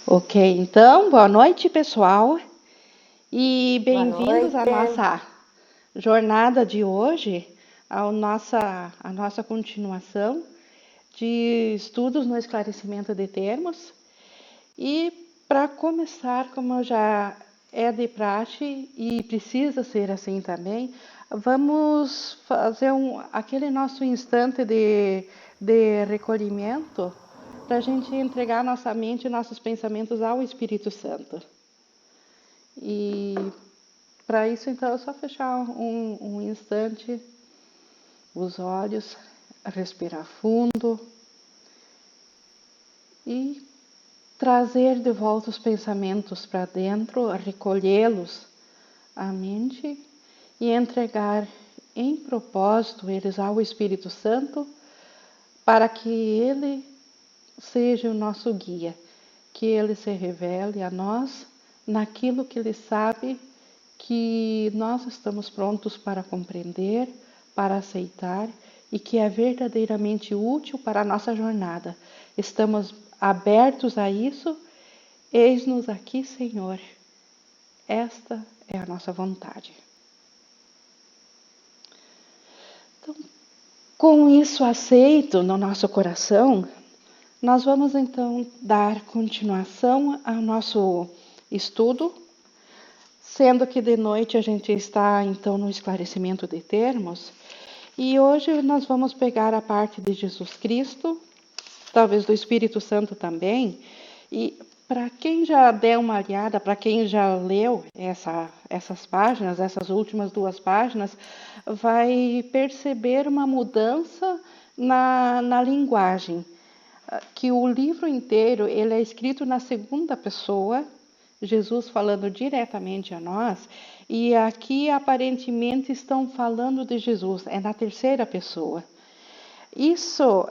Ok, então, boa noite, pessoal, e Boa bem-vindos à noite. nossa jornada de hoje, a nossa continuação de estudos no esclarecimento de termos. E para começar, como já é de praxe e precisa ser assim também, vamos fazer aquele nosso instante de recolhimento para a gente entregar nossa mente e nossos pensamentos ao Espírito Santo. E para isso, então, é só fechar um instante os olhos, respirar fundo e trazer de volta os pensamentos para dentro, recolhê-los à mente e entregar em propósito eles ao Espírito Santo para que ele seja o nosso guia, que ele se revele a nós naquilo que ele sabe que nós estamos prontos para compreender, para aceitar e que é verdadeiramente útil para a nossa jornada. Estamos abertos a isso. Eis-nos aqui, Senhor. Esta é a nossa vontade. Então, com isso aceito no nosso coração, nós vamos então dar continuação ao nosso estudo, sendo que de noite a gente está então no esclarecimento de termos, e hoje nós vamos pegar a parte de Jesus Cristo, talvez do Espírito Santo também, e para quem já deu uma olhada, para quem já leu essas páginas, essas últimas 2 páginas, vai perceber uma mudança na linguagem, que o livro inteiro ele é escrito na segunda pessoa, Jesus falando diretamente a nós, e aqui aparentemente estão falando de Jesus, é na terceira pessoa. Isso,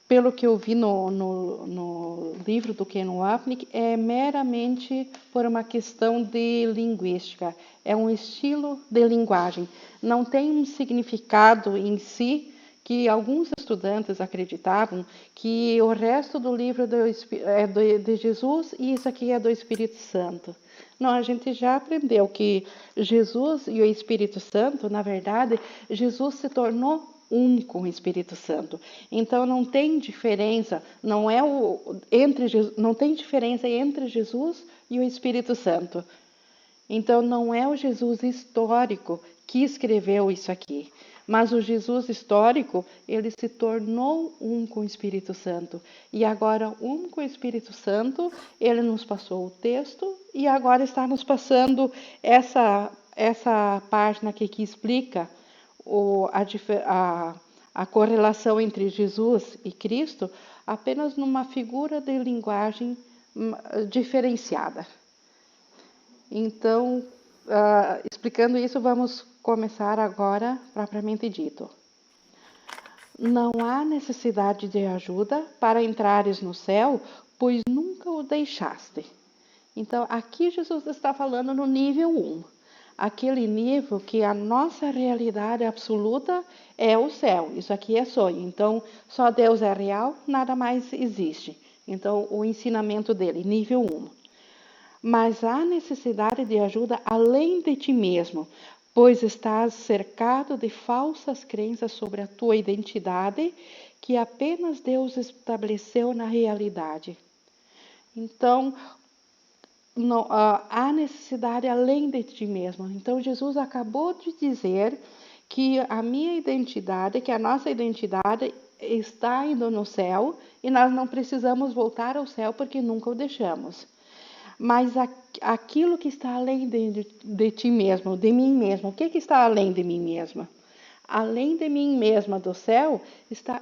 pelo que eu vi no livro do Ken Wapnick, é meramente por uma questão de linguística, é um estilo de linguagem, não tem um significado em si, que alguns estudantes acreditavam que o resto do livro é de Jesus e isso aqui é do Espírito Santo. Não, a gente já aprendeu que Jesus e o Espírito Santo, na verdade, Jesus se tornou um com o Espírito Santo. Então não tem diferença, não tem diferença entre Jesus e o Espírito Santo. Então não é o Jesus histórico que escreveu isso aqui, mas o Jesus histórico, ele se tornou um com o Espírito Santo. E agora, um com o Espírito Santo, ele nos passou o texto e agora está nos passando essa página aqui que explica a correlação entre Jesus e Cristo apenas numa figura de linguagem diferenciada. Então, explicando isso, vamos começar agora, propriamente dito. Não há necessidade de ajuda para entrares no céu, pois nunca o deixaste. Então, aqui Jesus está falando no nível 1. Aquele nível que a nossa realidade absoluta é o céu. Isso aqui é sonho. Então, só Deus é real, nada mais existe. Então, o ensinamento dele, nível 1. Mas há necessidade de ajuda além de ti mesmo, pois estás cercado de falsas crenças sobre a tua identidade que apenas Deus estabeleceu na realidade. Então, não, há necessidade além de ti mesmo. Então, Jesus acabou de dizer que a minha identidade, que a nossa identidade está indo no céu e nós não precisamos voltar ao céu porque nunca o deixamos. Mas aquilo que está além de ti mesmo, de mim mesmo, o que está além de mim mesma? Além de mim mesma do céu, está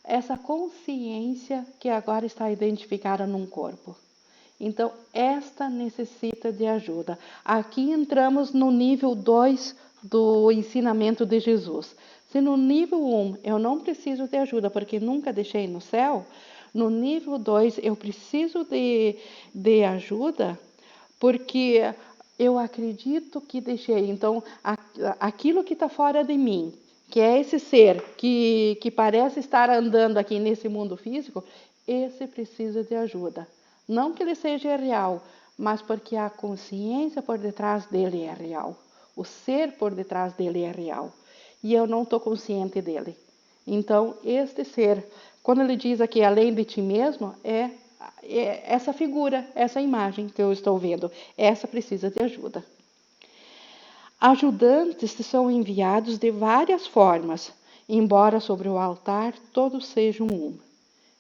essa consciência que agora está identificada num corpo. Então, esta necessita de ajuda. Aqui entramos no nível 2 do ensinamento de Jesus. Se no nível 1 eu não preciso de ajuda porque nunca deixei no céu, no nível 2 eu preciso de ajuda porque eu acredito que deixei. Então, aquilo que está fora de mim, que é esse ser que parece estar andando aqui nesse mundo físico, esse precisa de ajuda. Não que ele seja real, mas porque a consciência por detrás dele é real. O ser por detrás dele é real. E eu não estou consciente dele. Então, este ser, quando ele diz aqui além de ti mesmo, é essa figura, essa imagem que eu estou vendo. Essa precisa de ajuda. Ajudantes são enviados de várias formas, embora sobre o altar todos sejam um.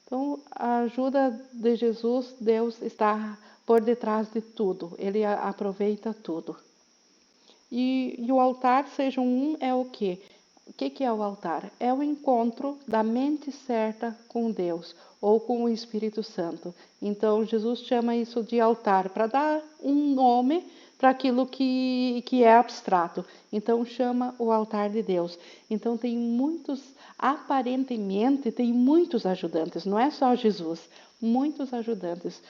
Então, a ajuda de Jesus, Deus está por detrás de tudo, ele aproveita tudo. E o altar seja um é o quê? O que é o altar? É o encontro da mente certa com Deus ou com o Espírito Santo. Então, Jesus chama isso de altar para dar um nome para aquilo que é abstrato. Então, chama o altar de Deus. Então, aparentemente, tem muitos ajudantes, não é só Jesus, muitos ajudantes.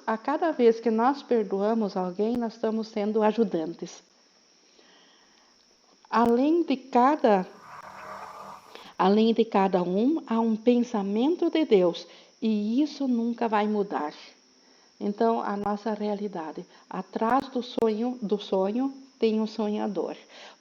A cada vez que nós perdoamos alguém, nós estamos sendo ajudantes. Além de cada um, há um pensamento de Deus, e isso nunca vai mudar. Então, a nossa realidade, atrás do sonho tem um sonhador.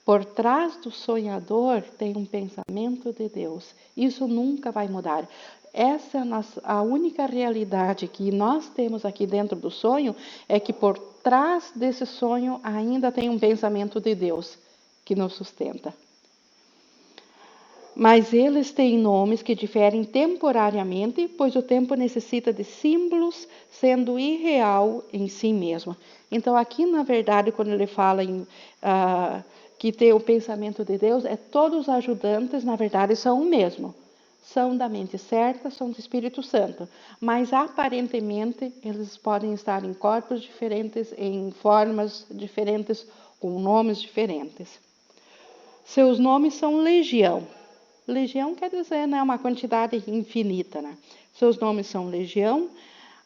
Por trás do sonhador tem um pensamento de Deus. Isso nunca vai mudar. Essa é a única realidade que nós temos aqui dentro do sonho, é que por trás desse sonho ainda tem um pensamento de Deus que nos sustenta. Mas eles têm nomes que diferem temporariamente, pois o tempo necessita de símbolos, sendo irreal em si mesmo. Então, aqui, na verdade, quando ele fala que tem o pensamento de Deus, todos os ajudantes, na verdade, são o mesmo. São da mente certa, são do Espírito Santo. Mas, aparentemente, eles podem estar em corpos diferentes, em formas diferentes, com nomes diferentes. Seus nomes são legião. Legião quer dizer, né, uma quantidade infinita. Né? Seus nomes são legião,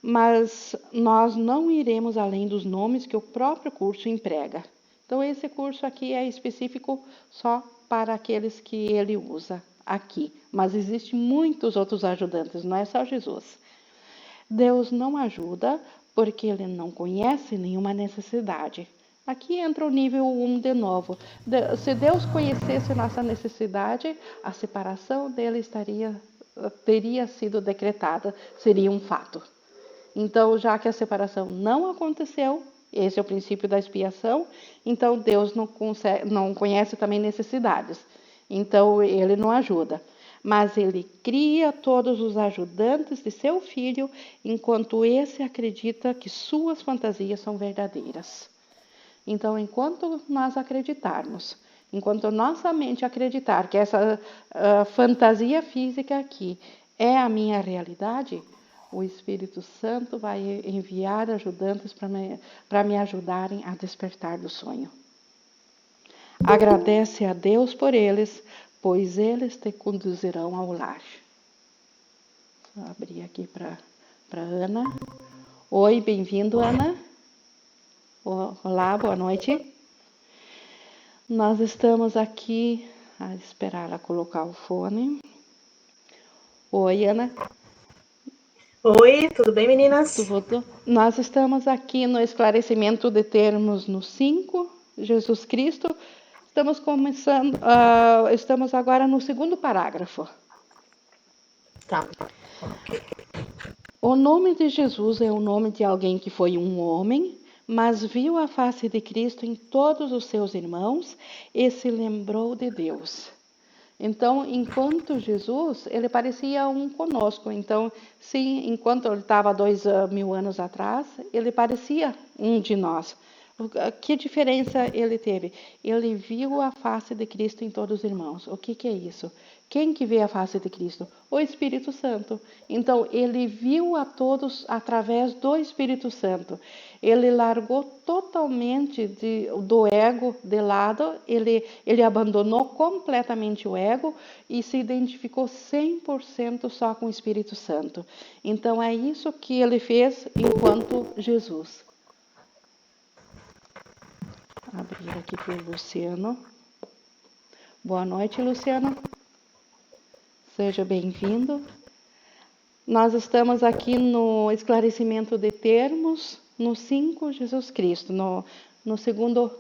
mas nós não iremos além dos nomes que o próprio curso emprega. Então, esse curso aqui é específico só para aqueles que ele usa aqui. Mas existem muitos outros ajudantes, não é só Jesus. Deus não ajuda porque ele não conhece nenhuma necessidade. Aqui entra o nível 1 de novo. Se Deus conhecesse nossa necessidade, a separação dele teria sido decretada, seria um fato. Então, já que a separação não aconteceu, esse é o princípio da expiação, então Deus não conhece também necessidades. Então, ele não ajuda. Mas ele cria todos os ajudantes de seu filho, enquanto esse acredita que suas fantasias são verdadeiras. Então, enquanto nós acreditarmos, enquanto nossa mente acreditar que essa fantasia física aqui é a minha realidade, o Espírito Santo vai enviar ajudantes para me ajudarem a despertar do sonho. Agradece a Deus por eles, pois eles te conduzirão ao lar. Vou abrir aqui para Ana. Oi, bem-vindo, Ana. Olá, boa noite. Nós estamos aqui a esperar ela colocar o fone. Oi, Ana. Oi, tudo bem, meninas? Tudo. Nós estamos aqui no esclarecimento de termos no 5, Jesus Cristo. Estamos agora no segundo parágrafo. Tá. O nome de Jesus é o nome de alguém que foi um homem, mas viu a face de Cristo em todos os seus irmãos e se lembrou de Deus. Então, enquanto Jesus, ele parecia um conosco. Então, sim, enquanto ele estava 2000 anos atrás, ele parecia um de nós. Que diferença ele teve? Ele viu a face de Cristo em todos os irmãos. O que é isso? Quem que vê a face de Cristo? O Espírito Santo. Então, ele viu a todos através do Espírito Santo. Ele largou totalmente do ego de lado, ele abandonou completamente o ego e se identificou 100% só com o Espírito Santo. Então, é isso que ele fez enquanto Jesus. Abrir aqui para o Luciano. Boa noite, Luciano. Seja bem-vindo. Nós estamos aqui no esclarecimento de termos, no 5, Jesus Cristo, no segundo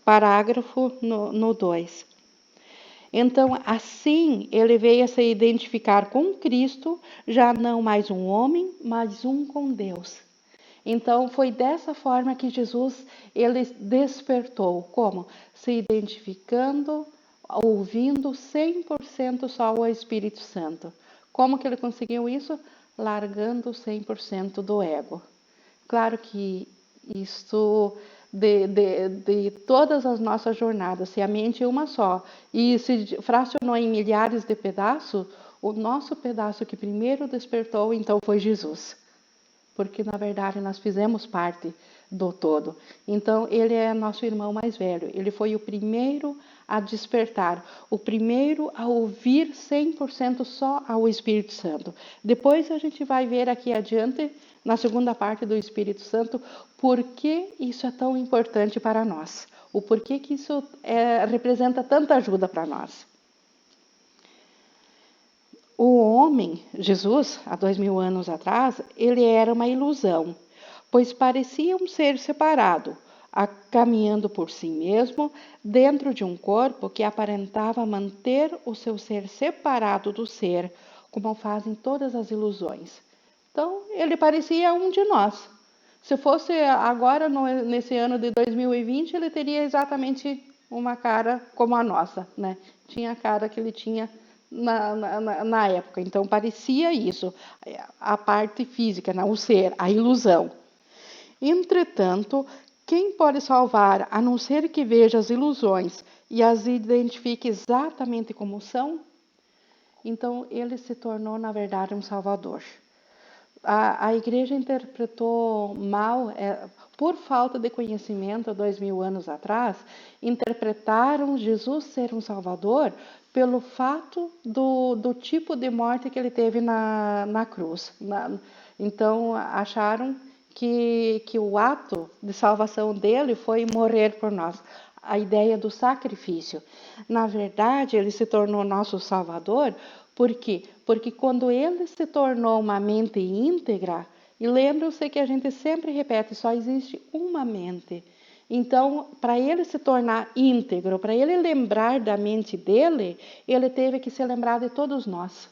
parágrafo, no 2. Então, assim, ele veio a se identificar com Cristo, já não mais um homem, mas um com Deus. Então, foi dessa forma que Jesus, ele despertou. Como? Se identificando, ouvindo 100% só o Espírito Santo. Como que ele conseguiu isso? Largando 100% do ego. Claro que isto de todas as nossas jornadas, se a mente é uma só e se fracionou em milhares de pedaços, o nosso pedaço que primeiro despertou, então, foi Jesus. Porque, na verdade, nós fizemos parte do todo. Então, ele é nosso irmão mais velho. Ele foi o primeiro a despertar, o primeiro a ouvir 100% só ao Espírito Santo. Depois a gente vai ver aqui adiante, na segunda parte do Espírito Santo, por que isso é tão importante para nós. O porquê que isso representa tanta ajuda para nós. O homem, Jesus, há 2000 anos atrás, ele era uma ilusão, pois parecia um ser separado, caminhando por si mesmo, dentro de um corpo que aparentava manter o seu ser separado do ser, como fazem todas as ilusões. Então, ele parecia um de nós. Se fosse agora, nesse ano de 2020, ele teria exatamente uma cara como a nossa, né? Tinha a cara que ele tinha na época. Então, parecia isso, a parte física, o ser, a ilusão. Entretanto, quem pode salvar, a não ser que veja as ilusões e as identifique exatamente como são? Então, ele se tornou, na verdade, um salvador. A igreja interpretou mal, por falta de conhecimento, 2000 anos atrás, interpretaram Jesus ser um salvador pelo fato do tipo de morte que ele teve na cruz. Então, acharam que o ato de salvação dele foi morrer por nós. A ideia do sacrifício. Na verdade, ele se tornou nosso salvador. Por quê? Porque quando ele se tornou uma mente íntegra, e lembram-se que a gente sempre repete, só existe uma mente. Então, para ele se tornar íntegro, para ele lembrar da mente dele, ele teve que se lembrar de todos nós.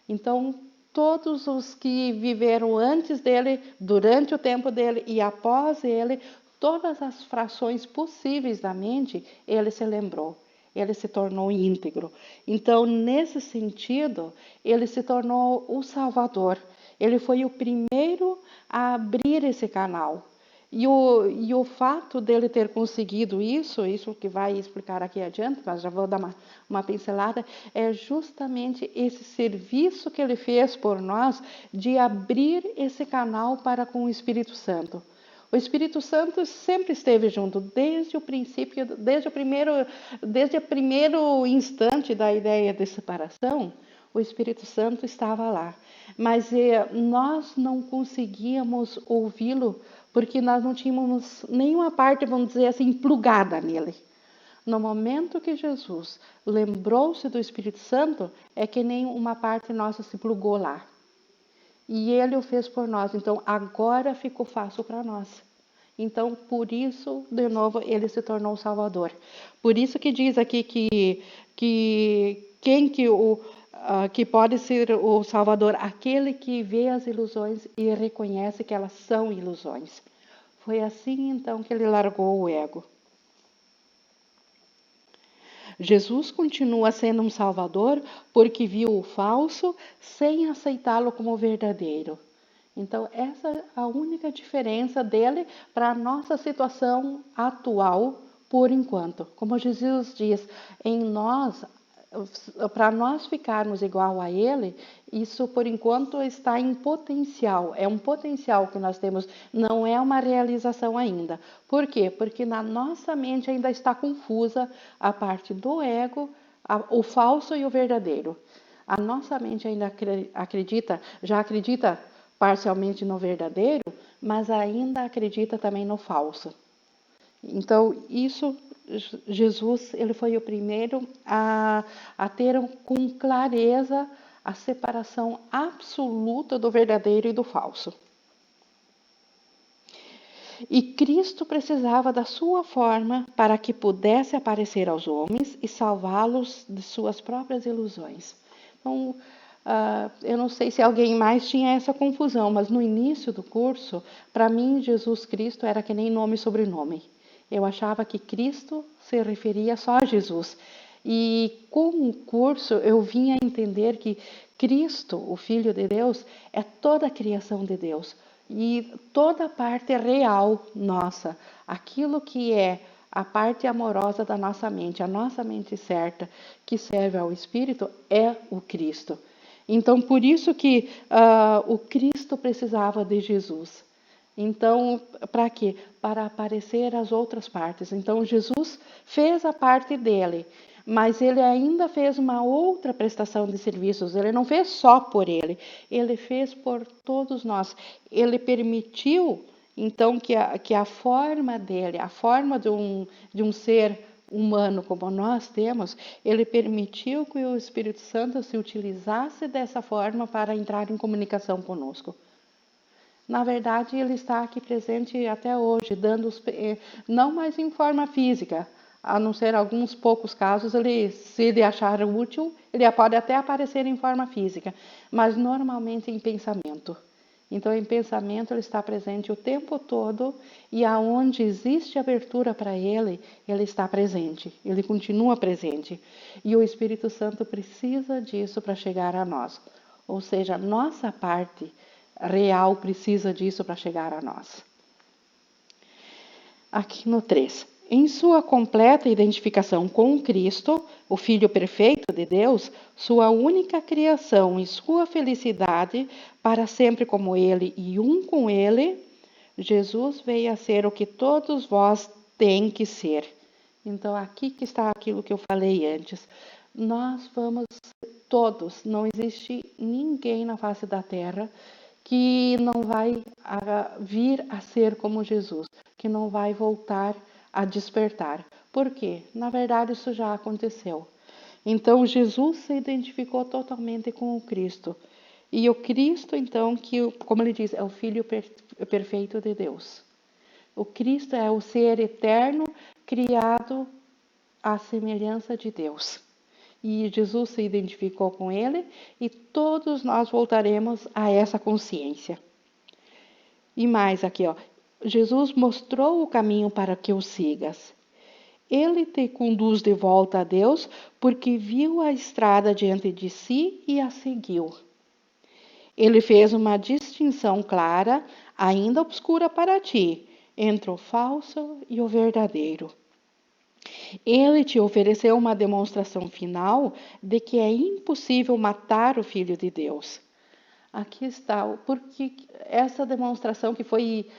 Então, todos os que viveram antes dele, durante o tempo dele e após ele, todas as frações possíveis da mente, ele se lembrou. Ele se tornou íntegro. Então, nesse sentido, ele se tornou o Salvador. Ele foi o primeiro a abrir esse canal. E o fato dele ter conseguido isso que vai explicar aqui adiante, mas já vou dar uma pincelada, é justamente esse serviço que ele fez por nós de abrir esse canal para com o Espírito Santo. O Espírito Santo sempre esteve junto, desde o princípio, desde o primeiro instante da ideia de separação, o Espírito Santo estava lá. Mas nós não conseguíamos ouvi-lo, porque nós não tínhamos nenhuma parte, vamos dizer assim, plugada nele. No momento que Jesus lembrou-se do Espírito Santo, é que nem uma parte nossa se plugou lá. E ele o fez por nós. Então, agora ficou fácil para nós. Então, por isso, de novo, ele se tornou o Salvador. Por isso que diz aqui que quem que pode ser o Salvador? Aquele que vê as ilusões e reconhece que elas são ilusões. Foi assim, então, que ele largou o ego. Jesus continua sendo um Salvador porque viu o falso sem aceitá-lo como verdadeiro. Então, essa é a única diferença dele para a nossa situação atual, por enquanto. Como Jesus diz, em nós, para nós ficarmos igual a ele, isso por enquanto está em potencial. É um potencial que nós temos, não é uma realização ainda. Por quê? Porque na nossa mente ainda está confusa a parte do ego, o falso e o verdadeiro. A nossa mente ainda já acredita parcialmente no verdadeiro, mas ainda acredita também no falso. Então, Jesus, ele foi o primeiro a ter com clareza a separação absoluta do verdadeiro e do falso. E Cristo precisava da sua forma para que pudesse aparecer aos homens e salvá-los de suas próprias ilusões. Então, eu não sei se alguém mais tinha essa confusão, mas no início do curso, para mim, Jesus Cristo era que nem nome e sobrenome. Eu achava que Cristo se referia só a Jesus. E com o curso, eu vim a entender que Cristo, o Filho de Deus, é toda a criação de Deus. E toda a parte real nossa, aquilo que é a parte amorosa da nossa mente, a nossa mente certa, que serve ao Espírito, é o Cristo. Então, por isso que o Cristo precisava de Jesus. Então, para quê? Para aparecer as outras partes. Então, Jesus fez a parte dele, mas ele ainda fez uma outra prestação de serviços. Ele não fez só por ele fez por todos nós. Ele permitiu, então, que a forma dele, a forma de um ser humano como nós temos, ele permitiu que o Espírito Santo se utilizasse dessa forma para entrar em comunicação conosco. Na verdade, ele está aqui presente até hoje, não mais em forma física, a não ser alguns poucos casos, se ele achar útil, ele pode até aparecer em forma física, mas normalmente em pensamento. Então, em pensamento, ele está presente o tempo todo e aonde existe abertura para ele, ele está presente, ele continua presente. E o Espírito Santo precisa disso para chegar a nós. Ou seja, a nossa parte real precisa disso para chegar a nós. Aqui no 3. Em sua completa identificação com Cristo, o Filho perfeito de Deus, sua única criação e sua felicidade para sempre como Ele e um com Ele, Jesus veio a ser o que todos vós têm que ser. Então, aqui que está aquilo que eu falei antes. Nós vamos todos, não existe ninguém na face da terra que não vai vir a ser como Jesus, que não vai voltar a despertar. Por quê? Na verdade, isso já aconteceu. Então, Jesus se identificou totalmente com o Cristo. E o Cristo, então, que, como ele diz, é o Filho perfeito de Deus. O Cristo é o ser eterno, criado à semelhança de Deus. E Jesus se identificou com ele e todos nós voltaremos a essa consciência. E mais aqui, Jesus mostrou o caminho para que o sigas. Ele te conduz de volta a Deus porque viu a estrada diante de si e a seguiu. Ele fez uma distinção clara, ainda obscura para ti, entre o falso e o verdadeiro. Ele te ofereceu uma demonstração final de que é impossível matar o Filho de Deus. Aqui está, porque essa demonstração que foi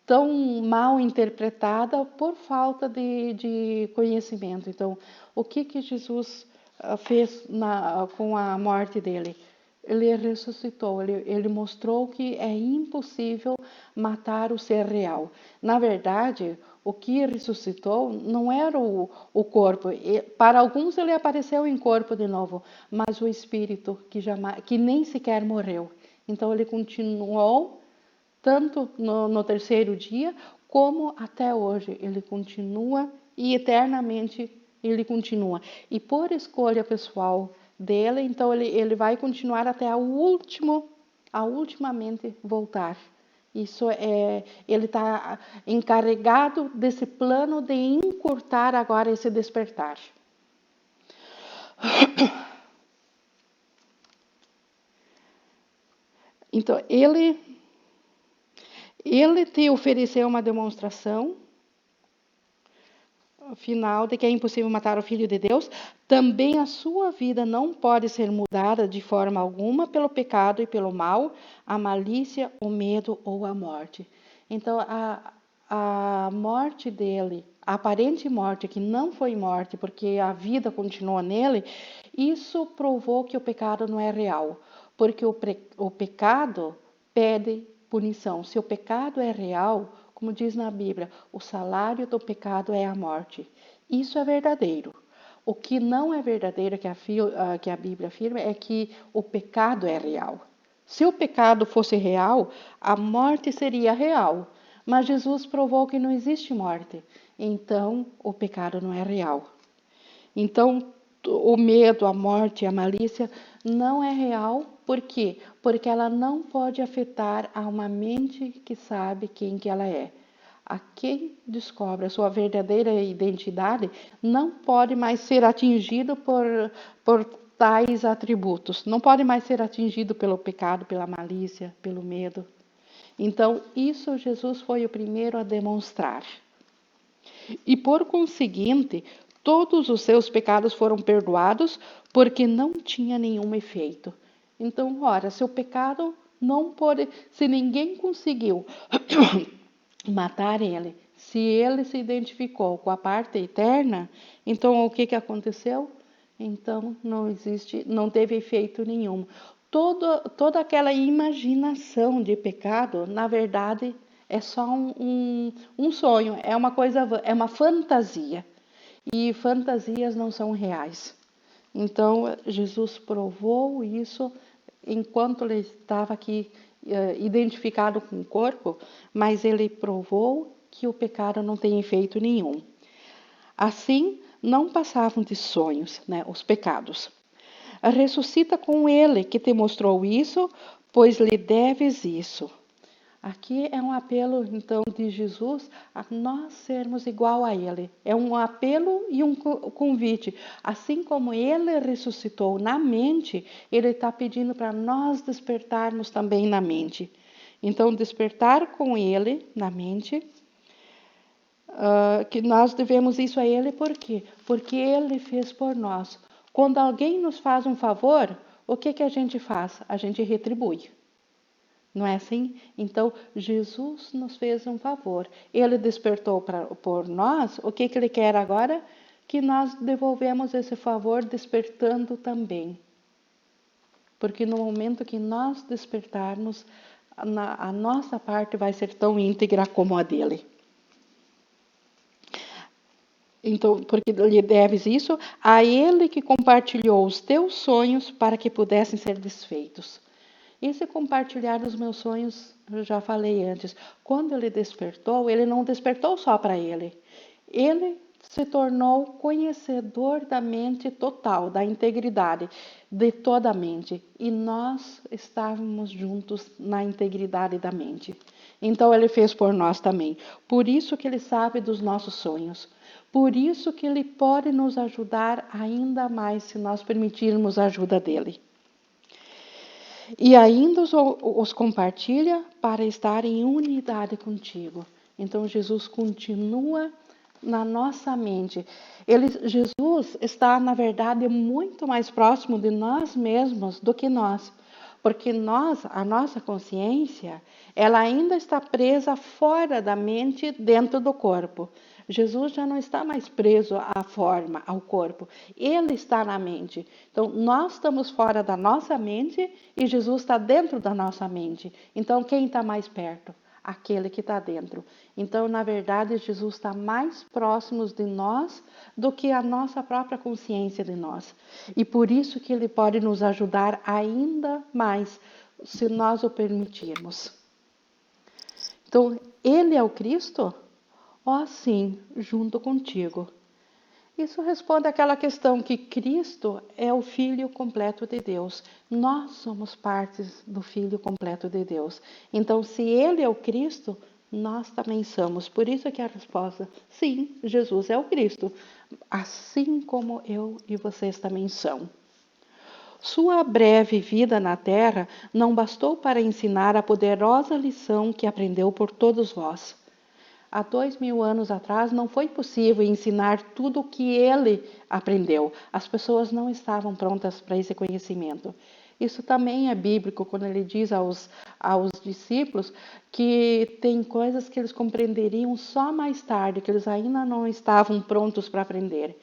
tão mal interpretada por falta de conhecimento. Então, o que Jesus fez com a morte dele? Ele ressuscitou, ele mostrou que é impossível matar o ser real. Na verdade, o que ressuscitou não era o corpo. Para alguns ele apareceu em corpo de novo, mas o espírito que nem sequer morreu. Então ele continuou tanto no terceiro dia como até hoje. Ele continua e eternamente ele continua. E por escolha pessoal dele, então ele vai continuar até a ultimamente voltar. Ele está encarregado desse plano de encurtar agora esse despertar. Então, ele te ofereceu uma demonstração final de que é impossível matar o Filho de Deus. Também a sua vida não pode ser mudada de forma alguma pelo pecado e pelo mal, a malícia, o medo ou a morte. Então, a morte dele, a aparente morte, que não foi morte, porque a vida continua nele, isso provou que o pecado não é real, porque o pecado pede punição. Se o pecado é real, como diz na Bíblia, o salário do pecado é a morte. Isso é verdadeiro. O que não é verdadeiro que a Bíblia afirma é que o pecado é real. Se o pecado fosse real, a morte seria real. Mas Jesus provou que não existe morte. Então, o pecado não é real. Então, o medo, a morte, a malícia não é real. Por quê? Porque ela não pode afetar a uma mente que sabe quem que ela é. A quem descobre a sua verdadeira identidade não pode mais ser atingido por tais atributos. Não pode mais ser atingido pelo pecado, pela malícia, pelo medo. Então, isso Jesus foi o primeiro a demonstrar. E por conseguinte, todos os seus pecados foram perdoados porque não tinha nenhum efeito. Então, ora, se o pecado não pode, se ninguém conseguiu matar ele, se ele se identificou com a parte eterna, então o que aconteceu? Então não teve efeito nenhum. Toda aquela imaginação de pecado, na verdade, é só um sonho, é uma fantasia. E fantasias não são reais. Então, Jesus provou isso enquanto ele estava aqui identificado com o corpo, mas ele provou que o pecado não tem efeito nenhum. Assim, não passavam de sonhos, os pecados. Ressuscita com ele, que te mostrou isso, pois lhe deves isso. Aqui é um apelo, então, de Jesus a nós sermos igual a Ele. É um apelo e um convite. Assim como Ele ressuscitou na mente, Ele está pedindo para nós despertarmos também na mente. Então, despertar com Ele na mente, que nós devemos isso a Ele por quê? Porque Ele fez por nós. Quando alguém nos faz um favor, o que a gente faz? A gente retribui. Não é assim? Então, Jesus nos fez um favor. Ele despertou por nós. O que Ele quer agora? Que nós devolvemos esse favor despertando também. Porque no momento que nós despertarmos, a nossa parte vai ser tão íntegra como a dele. Então, porque lhe deves isso a Ele que compartilhou os teus sonhos para que pudessem ser desfeitos. Esse compartilhar dos meus sonhos, eu já falei antes, quando ele despertou, ele não despertou só para ele. Ele se tornou conhecedor da mente total, da integridade de toda a mente. E nós estávamos juntos na integridade da mente. Então ele fez por nós também. Por isso que ele sabe dos nossos sonhos. Por isso que ele pode nos ajudar ainda mais se nós permitirmos a ajuda dele. E ainda os compartilha para estar em unidade contigo. Então Jesus continua na nossa mente. Jesus está, na verdade, muito mais próximo de nós mesmos do que nós. Porque a nossa consciência, ela ainda está presa fora da mente, dentro do corpo. Jesus já não está mais preso à forma, ao corpo. Ele está na mente. Então, nós estamos fora da nossa mente e Jesus está dentro da nossa mente. Então, quem está mais perto? Aquele que está dentro. Então, na verdade, Jesus está mais próximo de nós do que a nossa própria consciência de nós. E por isso que Ele pode nos ajudar ainda mais, se nós o permitirmos. Então, Ele é o Cristo? Ó, sim, junto contigo. Isso responde àquela questão que Cristo é o Filho completo de Deus. Nós somos partes do Filho completo de Deus. Então, se Ele é o Cristo, nós também somos. Por isso que a resposta, sim, Jesus é o Cristo. Assim como eu e vocês também são. Sua breve vida na Terra não bastou para ensinar a poderosa lição que aprendeu por todos vós. Há 2000 anos atrás não foi possível ensinar tudo o que ele aprendeu. As pessoas não estavam prontas para esse conhecimento. Isso também é bíblico quando ele diz aos discípulos que tem coisas que eles compreenderiam só mais tarde, que eles ainda não estavam prontos para aprender.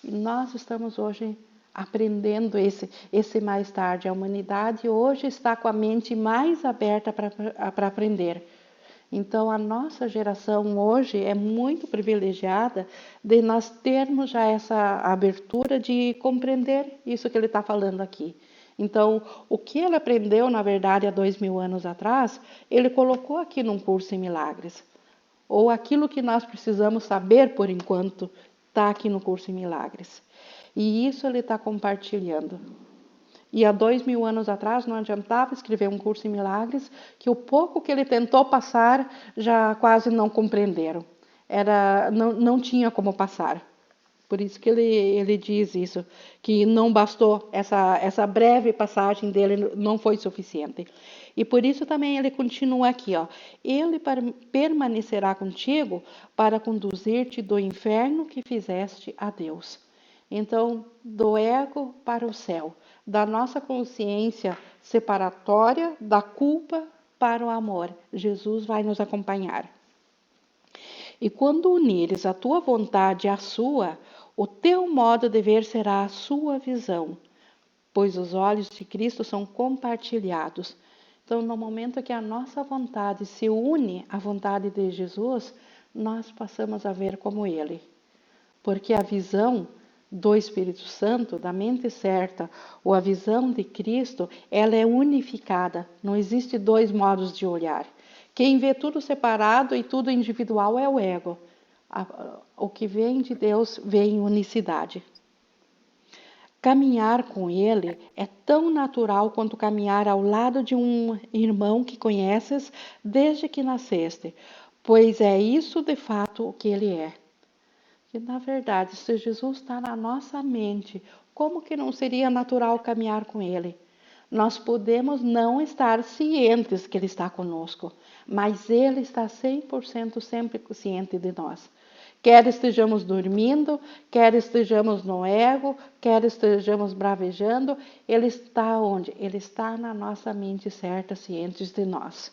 E nós estamos hoje aprendendo esse mais tarde. A humanidade hoje está com a mente mais aberta para aprender. Então, a nossa geração hoje é muito privilegiada de nós termos já essa abertura de compreender isso que ele está falando aqui. Então, o que ele aprendeu, na verdade, há 2000 anos atrás, ele colocou aqui num curso em milagres. Ou aquilo que nós precisamos saber por enquanto está aqui no curso em milagres. E isso ele está compartilhando. E há 2000 anos atrás não adiantava escrever um curso em milagres, que o pouco que ele tentou passar já quase não compreenderam. Não tinha como passar. Por isso que ele diz isso, que não bastou, essa breve passagem dele não foi suficiente. E por isso também ele continua aqui, ó. Ele permanecerá contigo para conduzir-te do inferno que fizeste a Deus. Então, do ego para o céu, da nossa consciência separatória, da culpa para o amor. Jesus vai nos acompanhar. E quando unires a tua vontade à sua, o teu modo de ver será a sua visão, pois os olhos de Cristo são compartilhados. Então, no momento que a nossa vontade se une à vontade de Jesus, nós passamos a ver como Ele. Porque a visão do Espírito Santo, da mente certa, ou a visão de Cristo, ela é unificada. Não existe dois modos de olhar. Quem vê tudo separado e tudo individual é o ego. O que vem de Deus vem em unicidade. Caminhar com Ele é tão natural quanto caminhar ao lado de um irmão que conheces desde que nasceste, pois é isso de fato o que Ele é. E, na verdade, se Jesus está na nossa mente, como que não seria natural caminhar com Ele? Nós podemos não estar cientes que Ele está conosco, mas Ele está 100% sempre ciente de nós. Quer estejamos dormindo, quer estejamos no ego, quer estejamos bravejando, Ele está onde? Ele está na nossa mente certa, ciente de nós.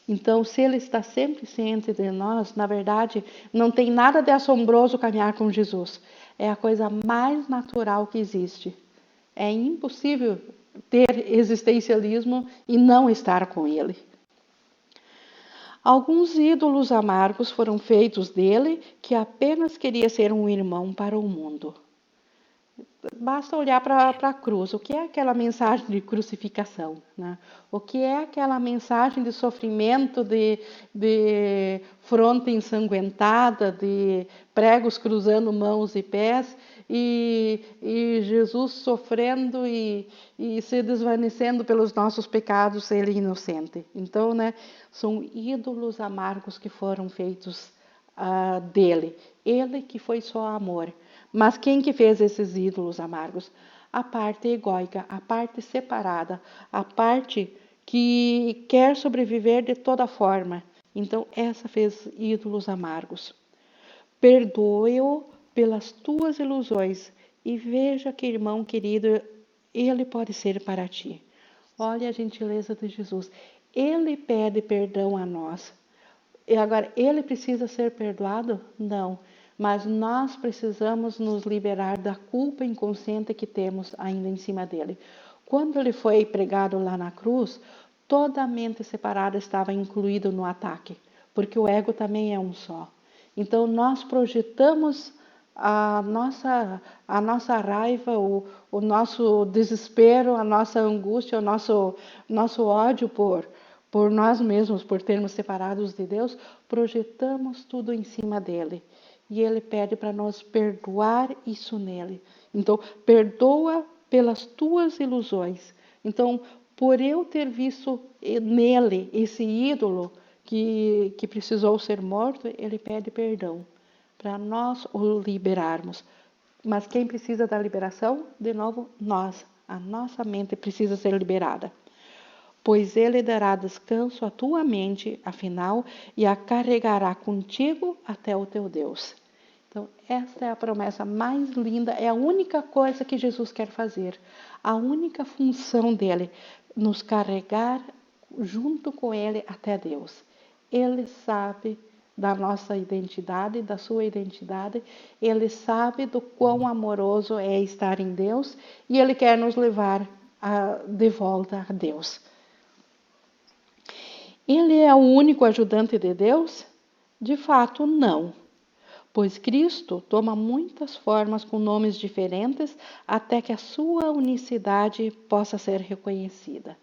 Então, se Ele está sempre ciente de nós, na verdade, não tem nada de assombroso caminhar com Jesus. É a coisa mais natural que existe. É impossível ter existencialismo e não estar com Ele. Alguns ídolos amargos foram feitos dele, que apenas queria ser um irmão para o mundo. Basta olhar para a cruz. O que é aquela mensagem de crucificação? Né? O que é aquela mensagem de sofrimento, de fronte ensanguentada, de pregos cruzando mãos e pés, e Jesus sofrendo e se desvanecendo pelos nossos pecados, ele inocente. Então, né, são ídolos amargos que foram feitos dele. Ele que foi só amor. Mas quem que fez esses ídolos amargos? A parte egóica, a parte separada, a parte que quer sobreviver de toda forma. Então, essa fez ídolos amargos. Perdoe-o pelas tuas ilusões e veja que, irmão querido, ele pode ser para ti. Olha a gentileza de Jesus. Ele pede perdão a nós. E agora, ele precisa ser perdoado? Não. Mas nós precisamos nos liberar da culpa inconsciente que temos ainda em cima dele. Quando ele foi pregado lá na cruz, toda a mente separada estava incluída no ataque, porque o ego também é um só. Então nós projetamos a nossa raiva, o nosso desespero, a nossa angústia, o nosso ódio por nós mesmos, por termos separados de Deus, projetamos tudo em cima dele. E ele pede para nós perdoar isso nele. Então, perdoa pelas tuas ilusões. Então, por eu ter visto nele esse ídolo que precisou ser morto, ele pede perdão para nós o liberarmos. Mas quem precisa da liberação? De novo, nós. A nossa mente precisa ser liberada. Pois ele dará descanso à tua mente, afinal, e a carregará contigo até o teu Deus. Então, esta é a promessa mais linda, é a única coisa que Jesus quer fazer, a única função dele, nos carregar junto com ele até Deus. Ele sabe da nossa identidade, da sua identidade, ele sabe do quão amoroso é estar em Deus e ele quer nos levar de volta a Deus. Ele é o único ajudante de Deus? De fato, não. Pois Cristo toma muitas formas com nomes diferentes até que a sua unicidade possa ser reconhecida.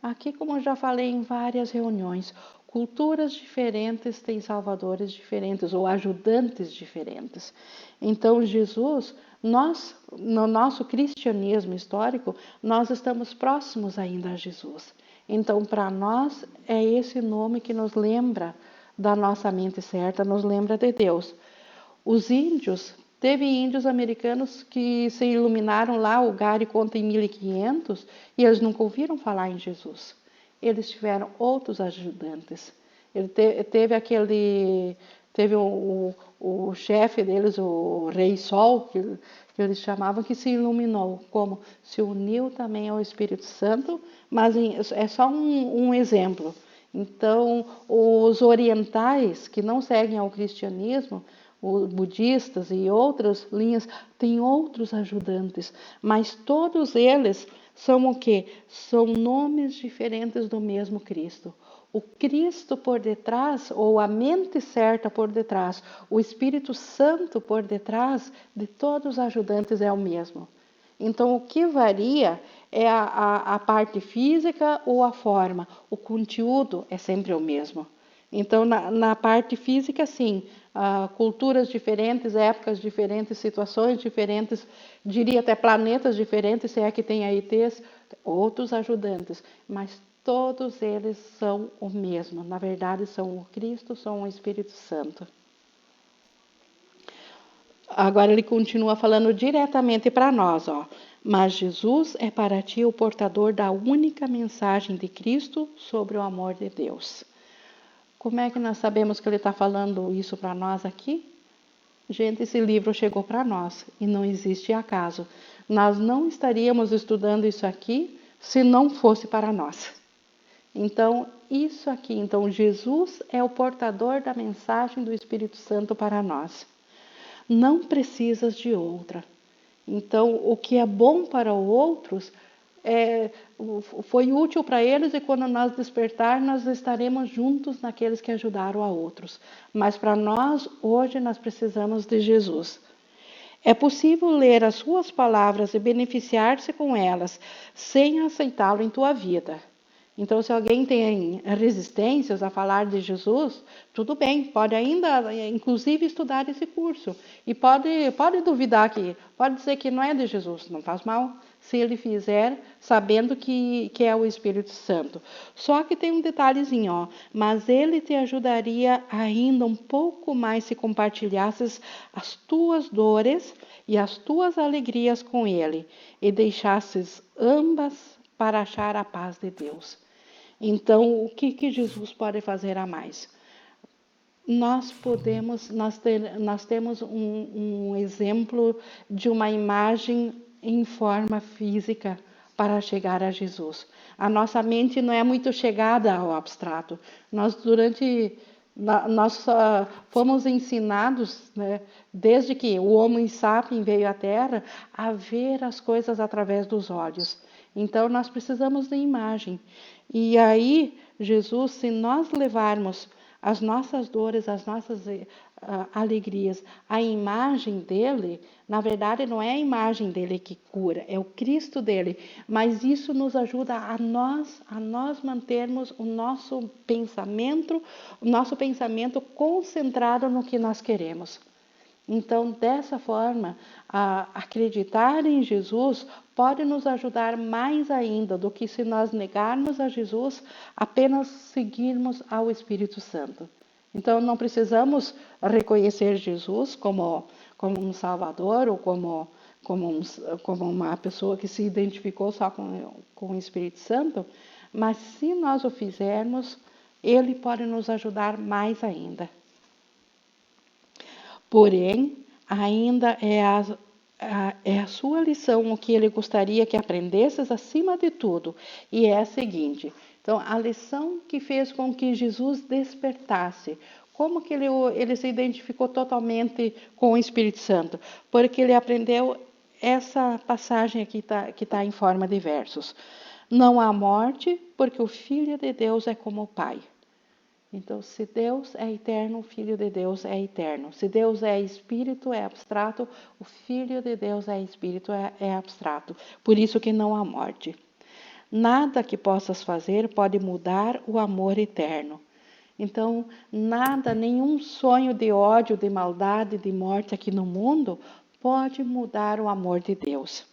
Aqui, como eu já falei em várias reuniões, culturas diferentes têm salvadores diferentes ou ajudantes diferentes. Então, Jesus, nós, no nosso cristianismo histórico, nós estamos próximos ainda a Jesus. Então, para nós, é esse nome que nos lembra da nossa mente certa, nos lembra de Deus. Os índios, teve índios americanos que se iluminaram lá, o Gary conta em 1500, e eles nunca ouviram falar em Jesus. Eles tiveram outros ajudantes. Ele teve o chefe deles, o Rei Sol, que eles chamavam, que se iluminou, como se uniu também ao Espírito Santo, mas é só um exemplo. Então, os orientais que não seguem ao cristianismo, os budistas e outras linhas, têm outros ajudantes, mas todos eles são o quê? São nomes diferentes do mesmo Cristo. O Cristo por detrás, ou a mente certa por detrás, o Espírito Santo por detrás de todos os ajudantes é o mesmo. Então, o que varia é a parte física ou a forma. O conteúdo é sempre o mesmo. Então, na parte física, sim, culturas diferentes, épocas diferentes, situações diferentes, diria até planetas diferentes, se é que tem aí outros ajudantes, mas todos eles são o mesmo. Na verdade, são o Cristo, são o Espírito Santo. Agora ele continua falando diretamente para nós, ó. Mas Jesus é para ti o portador da única mensagem de Cristo sobre o amor de Deus. Como é que nós sabemos que ele está falando isso para nós aqui? Gente, esse livro chegou para nós e não existe acaso. Nós não estaríamos estudando isso aqui se não fosse para nós. Então, isso aqui, então Jesus é o portador da mensagem do Espírito Santo para nós. Não precisas de outra. Então, o que é bom para os outros foi útil para eles, e quando nós despertar, nós estaremos juntos naqueles que ajudaram a outros. Mas para nós, hoje, nós precisamos de Jesus. É possível ler as suas palavras e beneficiar-se com elas, sem aceitá-lo em tua vida. Então, se alguém tem resistências a falar de Jesus, tudo bem, pode ainda, inclusive, estudar esse curso. E pode duvidar pode dizer que não é de Jesus, não faz mal, se ele fizer, sabendo que é o Espírito Santo. Só que tem um detalhezinho, ó, mas ele te ajudaria ainda um pouco mais se compartilhasses as tuas dores e as tuas alegrias com ele, e deixasses ambas para achar a paz de Deus. Então, o que Jesus pode fazer a mais? Nós temos um exemplo de uma imagem em forma física para chegar a Jesus. A nossa mente não é muito chegada ao abstrato. Nós fomos ensinados, né, desde que o Homo sapiens veio à Terra, a ver as coisas através dos olhos. Então, nós precisamos de imagem. E aí, Jesus, se nós levarmos as nossas dores, as nossas alegrias, a imagem dele, na verdade não é a imagem dele que cura, é o Cristo dele. Mas isso nos ajuda a nós mantermos o nosso pensamento concentrado no que nós queremos. Então, dessa forma, acreditar em Jesus pode nos ajudar mais ainda do que se nós negarmos a Jesus, apenas seguirmos ao Espírito Santo. Então, não precisamos reconhecer Jesus como um Salvador ou como uma pessoa que se identificou só com o Espírito Santo, mas se nós o fizermos, ele pode nos ajudar mais ainda. Porém, ainda é a sua lição o que ele gostaria que aprendesses acima de tudo. E é a seguinte. Então, a lição que fez com que Jesus despertasse. Como que ele se identificou totalmente com o Espírito Santo? Porque ele aprendeu essa passagem aqui que tá em forma de versos. Não há morte, porque o Filho de Deus é como o Pai. Então, se Deus é eterno, o Filho de Deus é eterno. Se Deus é Espírito, é abstrato, o Filho de Deus é Espírito, é abstrato. Por isso que não há morte. Nada que possas fazer pode mudar o amor eterno. Então, nada, nenhum sonho de ódio, de maldade, de morte aqui no mundo pode mudar o amor de Deus.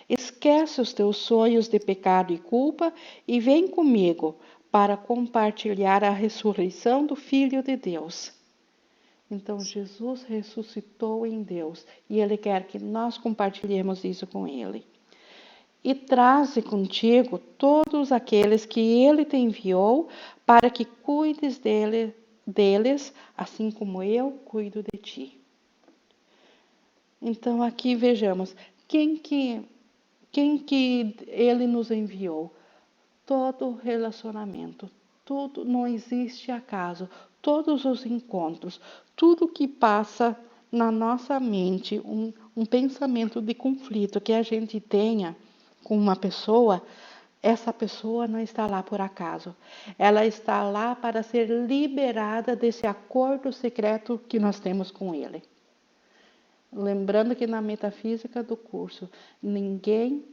Esquece os teus sonhos de pecado e culpa e vem comigo para compartilhar a ressurreição do Filho de Deus. Então, Jesus ressuscitou em Deus e Ele quer que nós compartilhemos isso com Ele. E traze contigo todos aqueles que Ele te enviou para que cuides deles, assim como eu cuido de ti. Então, aqui vejamos, quem que Ele nos enviou? Todo relacionamento, tudo, não existe acaso, todos os encontros, tudo que passa na nossa mente, um pensamento de conflito que a gente tenha com uma pessoa, essa pessoa não está lá por acaso. Ela está lá para ser liberada desse acordo secreto que nós temos com ele. Lembrando que na metafísica do curso, ninguém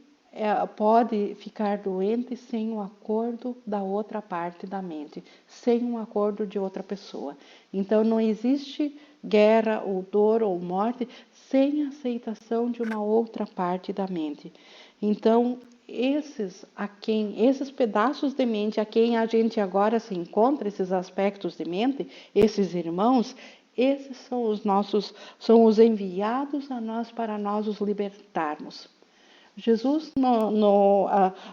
pode ficar doente sem o acordo da outra parte da mente, sem um acordo de outra pessoa. Então não existe guerra ou dor ou morte sem aceitação de uma outra parte da mente. Então esses pedaços de mente a quem a gente agora se encontra, esses aspectos de mente, esses irmãos, esses são os enviados a nós para nós os libertarmos. Jesus,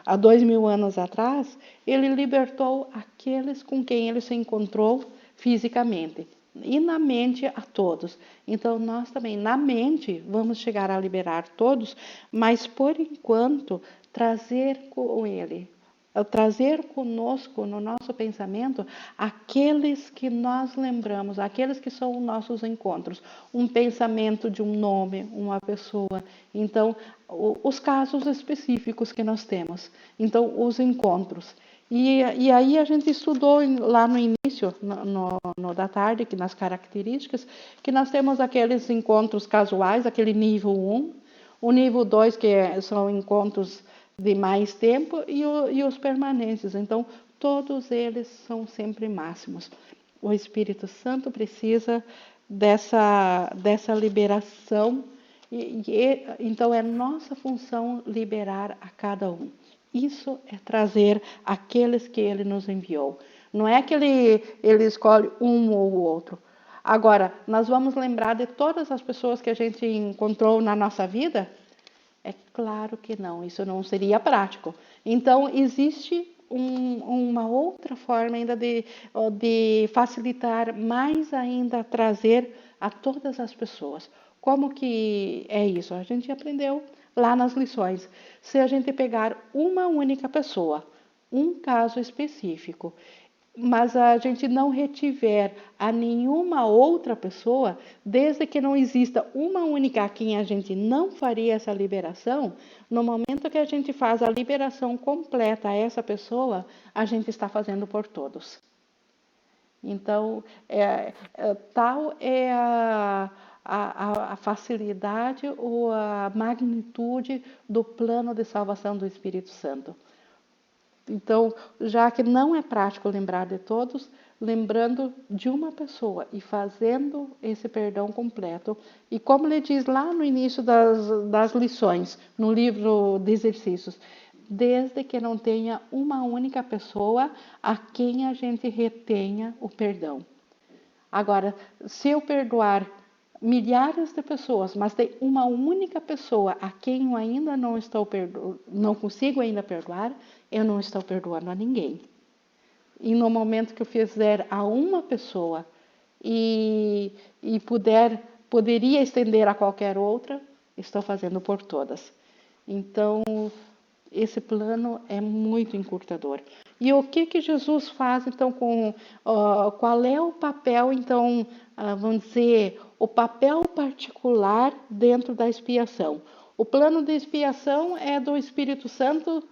há 2000 anos atrás, ele libertou aqueles com quem ele se encontrou fisicamente. E na mente a todos. Então, nós também, na mente, vamos chegar a liberar todos, mas, por enquanto, trazer conosco no nosso pensamento aqueles que nós lembramos, aqueles que são nossos encontros, um pensamento de um nome, uma pessoa. Então, os casos específicos que nós temos. Então, os encontros. E aí a gente estudou lá no início, no da tarde, que nas características, que nós temos aqueles encontros casuais, aquele nível 1, o nível 2, que são encontros de mais tempo, e os permanentes. Então, todos eles são sempre máximos. O Espírito Santo precisa dessa liberação, então é nossa função liberar a cada um. Isso é trazer aqueles que ele nos enviou. Não é que ele escolhe um ou o outro. Agora, nós vamos lembrar de todas as pessoas que a gente encontrou na nossa vida? É claro que não, isso não seria prático. Então, existe uma outra forma ainda de facilitar mais ainda, trazer a todas as pessoas. Como que é isso? A gente aprendeu lá nas lições. Se a gente pegar uma única pessoa, um caso específico, mas a gente não retiver a nenhuma outra pessoa, desde que não exista uma única a quem a gente não faria essa liberação, no momento que a gente faz a liberação completa a essa pessoa, a gente está fazendo por todos. Então, tal é a facilidade ou a magnitude do plano de salvação do Espírito Santo. Então, já que não é prático lembrar de todos, lembrando de uma pessoa e fazendo esse perdão completo. E como ele diz lá no início das lições, no livro de exercícios, desde que não tenha uma única pessoa a quem a gente retenha o perdão. Agora, se eu perdoar milhares de pessoas, mas tem uma única pessoa a quem eu ainda não consigo ainda perdoar, eu não estou perdoando a ninguém. E no momento que eu fizer a uma pessoa e poderia estender a qualquer outra, estou fazendo por todas. Então, esse plano é muito encurtador. E o que Jesus faz, então, qual é o papel, então, vamos dizer, o papel particular dentro da expiação? O plano de expiação é do Espírito Santo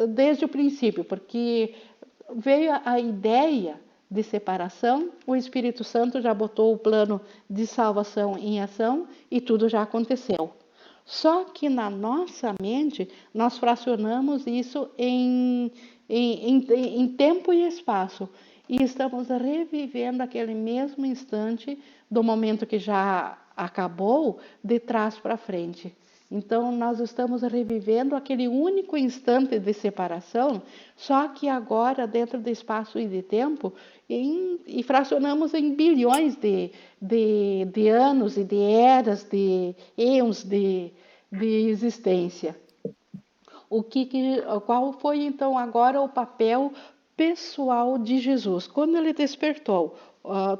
desde o princípio, porque veio a ideia de separação, o Espírito Santo já botou o plano de salvação em ação e tudo já aconteceu. Só que na nossa mente, nós fracionamos isso em tempo e espaço. E estamos revivendo aquele mesmo instante do momento que já acabou, de trás para frente. Então, nós estamos revivendo aquele único instante de separação, só que agora, dentro de espaço e de tempo, e fracionamos em bilhões de anos e de eras, de eons de existência. Qual foi, então, agora o papel pessoal de Jesus? Quando ele despertou,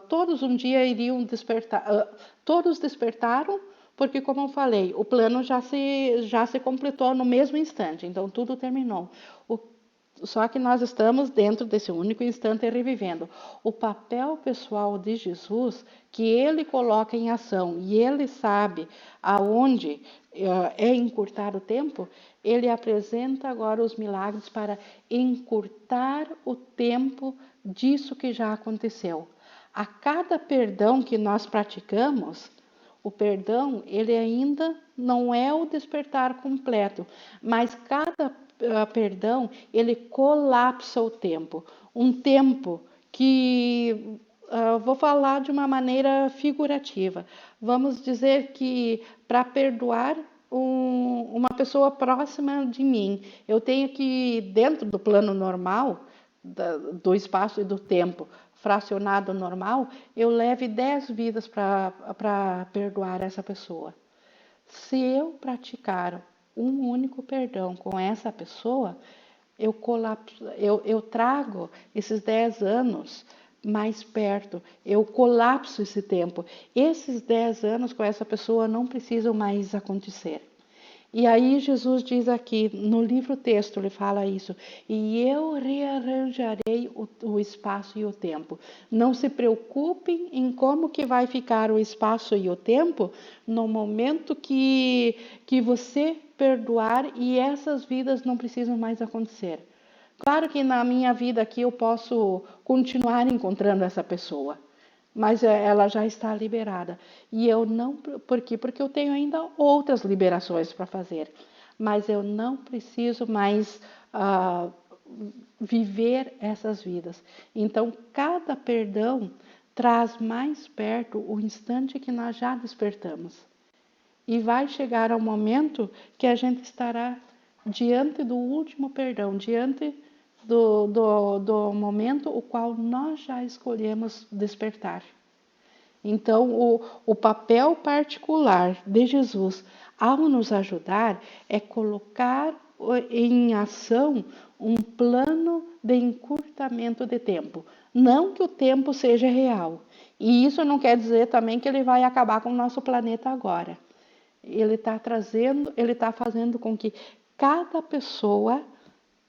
todos um dia iriam despertar, todos despertaram, porque, como eu falei, o plano já se completou no mesmo instante, então tudo terminou. Só que nós estamos dentro desse único instante revivendo. O papel pessoal de Jesus, que ele coloca em ação e ele sabe aonde é encurtar o tempo, ele apresenta agora os milagres para encurtar o tempo disso que já aconteceu. A cada perdão que nós praticamos, o perdão, ele ainda não é o despertar completo, mas cada perdão, ele colapsa o tempo. Um tempo que, vou falar de uma maneira figurativa. Vamos dizer que para perdoar uma pessoa próxima de mim, eu tenho que, dentro do plano normal, do espaço e do tempo, fracionado normal, eu leve 10 vidas para perdoar essa pessoa. Se eu praticar um único perdão com essa pessoa, eu trago esses 10 anos mais perto, eu colapso esse tempo. Esses 10 anos com essa pessoa não precisam mais acontecer. E aí Jesus diz aqui, no livro texto, ele fala isso, e eu rearranjarei o espaço e o tempo. Não se preocupem em como que vai ficar o espaço e o tempo no momento que você perdoar e essas vidas não precisam mais acontecer. Claro que na minha vida aqui eu posso continuar encontrando essa pessoa, mas ela já está liberada. E eu não, por quê? Porque eu tenho ainda outras liberações para fazer, mas eu não preciso mais viver essas vidas. Então, cada perdão traz mais perto o instante que nós já despertamos. E vai chegar ao momento que a gente estará diante do último perdão, diante do momento o qual nós já escolhemos despertar. Então, o papel particular de Jesus ao nos ajudar é colocar em ação um plano de encurtamento de tempo. Não que o tempo seja real. E isso não quer dizer também que ele vai acabar com o nosso planeta agora. Ele está fazendo com que cada pessoa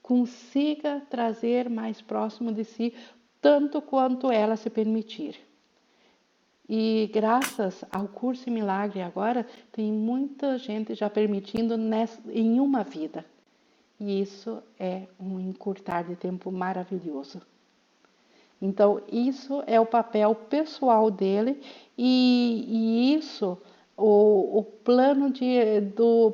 consiga trazer mais próximo de si, tanto quanto ela se permitir. E graças ao curso em milagre agora, tem muita gente já permitindo em uma vida. E isso é um encurtar de tempo maravilhoso. Então, isso é o papel pessoal dele e isso, o plano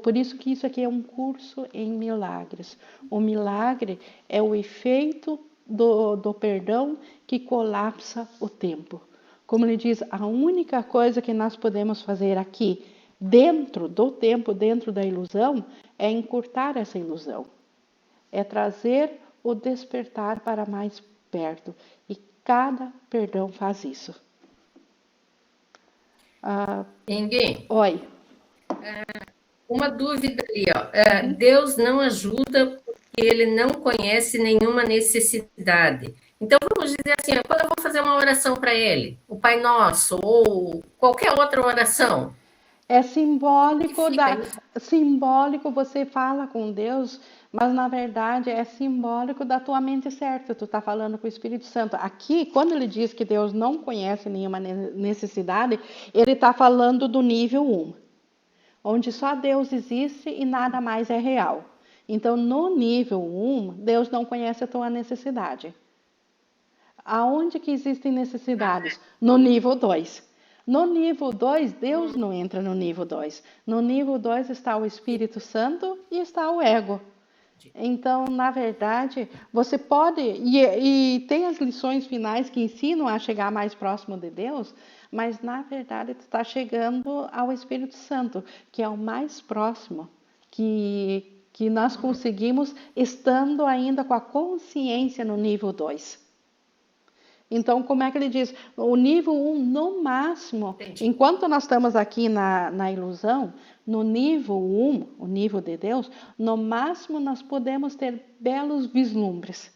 por isso que isso aqui é um curso em milagres. O milagre é o efeito do perdão que colapsa o tempo. Como ele diz, a única coisa que nós podemos fazer aqui, dentro do tempo, dentro da ilusão, é encurtar essa ilusão. É trazer o despertar para mais perto. E cada perdão faz isso. Ninguém. Oi. Uma dúvida ali, ó. Deus não ajuda porque ele não conhece nenhuma necessidade. Então, vamos dizer assim, quando eu vou fazer uma oração para ele, o Pai Nosso, ou qualquer outra oração. É simbólico, você fala com Deus, mas na verdade é simbólico da tua mente certa, tu está falando com o Espírito Santo. Aqui, quando ele diz que Deus não conhece nenhuma necessidade, ele está falando do nível 1, onde só Deus existe e nada mais é real. Então, no nível 1, Deus não conhece a tua necessidade. Aonde que existem necessidades? No nível 2. No nível 2, Deus não entra no nível 2. No nível 2 está o Espírito Santo e está o ego. Então, na verdade, você pode... E tem as lições finais que ensinam a chegar mais próximo de Deus, mas, na verdade, tu está chegando ao Espírito Santo, que é o mais próximo que nós conseguimos estando ainda com a consciência no nível 2. Então, como é que ele diz? O nível 1, no máximo, enquanto nós estamos aqui na ilusão, no nível 1, o nível de Deus, no máximo nós podemos ter belos vislumbres.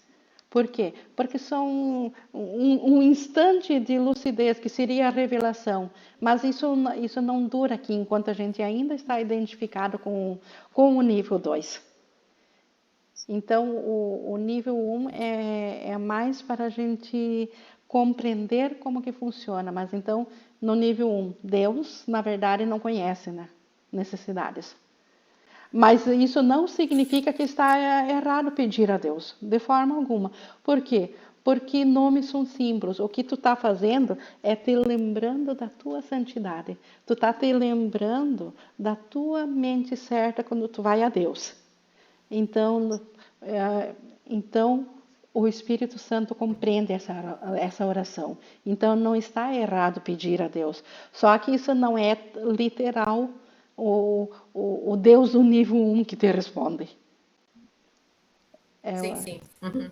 Por quê? Porque são um instante de lucidez, que seria a revelação. Mas isso não dura aqui, enquanto a gente ainda está identificado com o nível 2. Então, o nível 1 é mais para a gente compreender como que funciona. Mas então, no nível 1, Deus, na verdade, não conhece, né, necessidades. Mas isso não significa que está errado pedir a Deus, de forma alguma. Por quê? Porque nomes são símbolos. O que tu está fazendo é te lembrando da tua santidade. Tu está te lembrando da tua mente certa quando tu vai a Deus. Então, o Espírito Santo compreende essa oração. Então, não está errado pedir a Deus. Só que isso não é literal o Deus do nível 1 que te responde. Sim, sim. Uhum.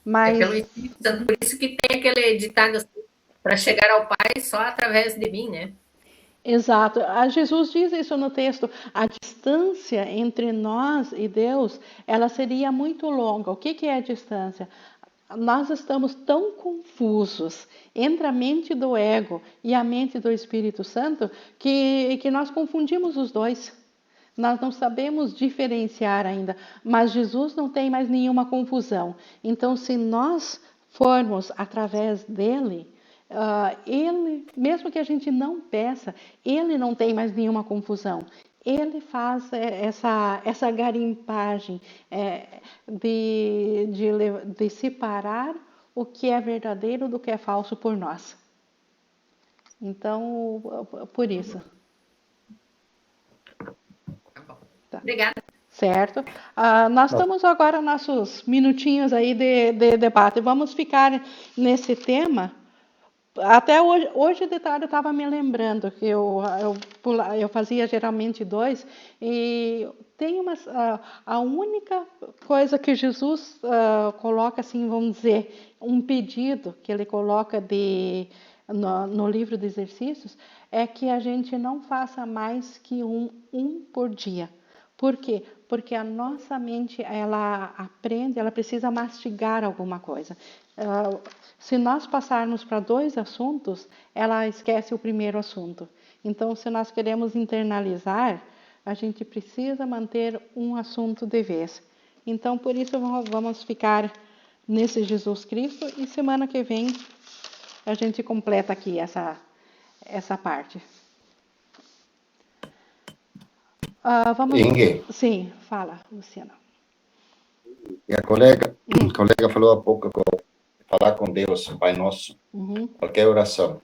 Mas... É pelo Espírito Santo. Por isso que tem aquele ditado assim, para chegar ao Pai só através de mim, né? Exato. Jesus diz isso no texto. A distância entre nós e Deus, ela seria muito longa. O que é a distância? Nós estamos tão confusos entre a mente do ego e a mente do Espírito Santo que nós confundimos os dois. Nós não sabemos diferenciar ainda, mas Jesus não tem mais nenhuma confusão. Então, se nós formos através dele, ele, mesmo que a gente não peça, ele não tem mais nenhuma confusão. Ele faz essa garimpagem de separar o que é verdadeiro do que é falso por nós. Então, por isso. Tá. Obrigada. Certo? Nós estamos agora nossos minutinhos aí de debate. Vamos ficar nesse tema. Até hoje de tarde eu estava me lembrando que eu fazia geralmente 2 e tem a única coisa que Jesus coloca assim, vamos dizer, um pedido que ele coloca no livro de exercícios é que a gente não faça mais que um por dia. Por quê? Porque a nossa mente, ela aprende, ela precisa mastigar alguma coisa. Se nós passarmos para 2 assuntos, ela esquece o primeiro assunto. Então, se nós queremos internalizar, a gente precisa manter um assunto de vez. Então, por isso, vamos ficar nesse Jesus Cristo e semana que vem a gente completa aqui essa parte. Inge, Sim, fala, Luciana. a colega falou há pouco que falar com Deus, Pai Nosso, qualquer oração.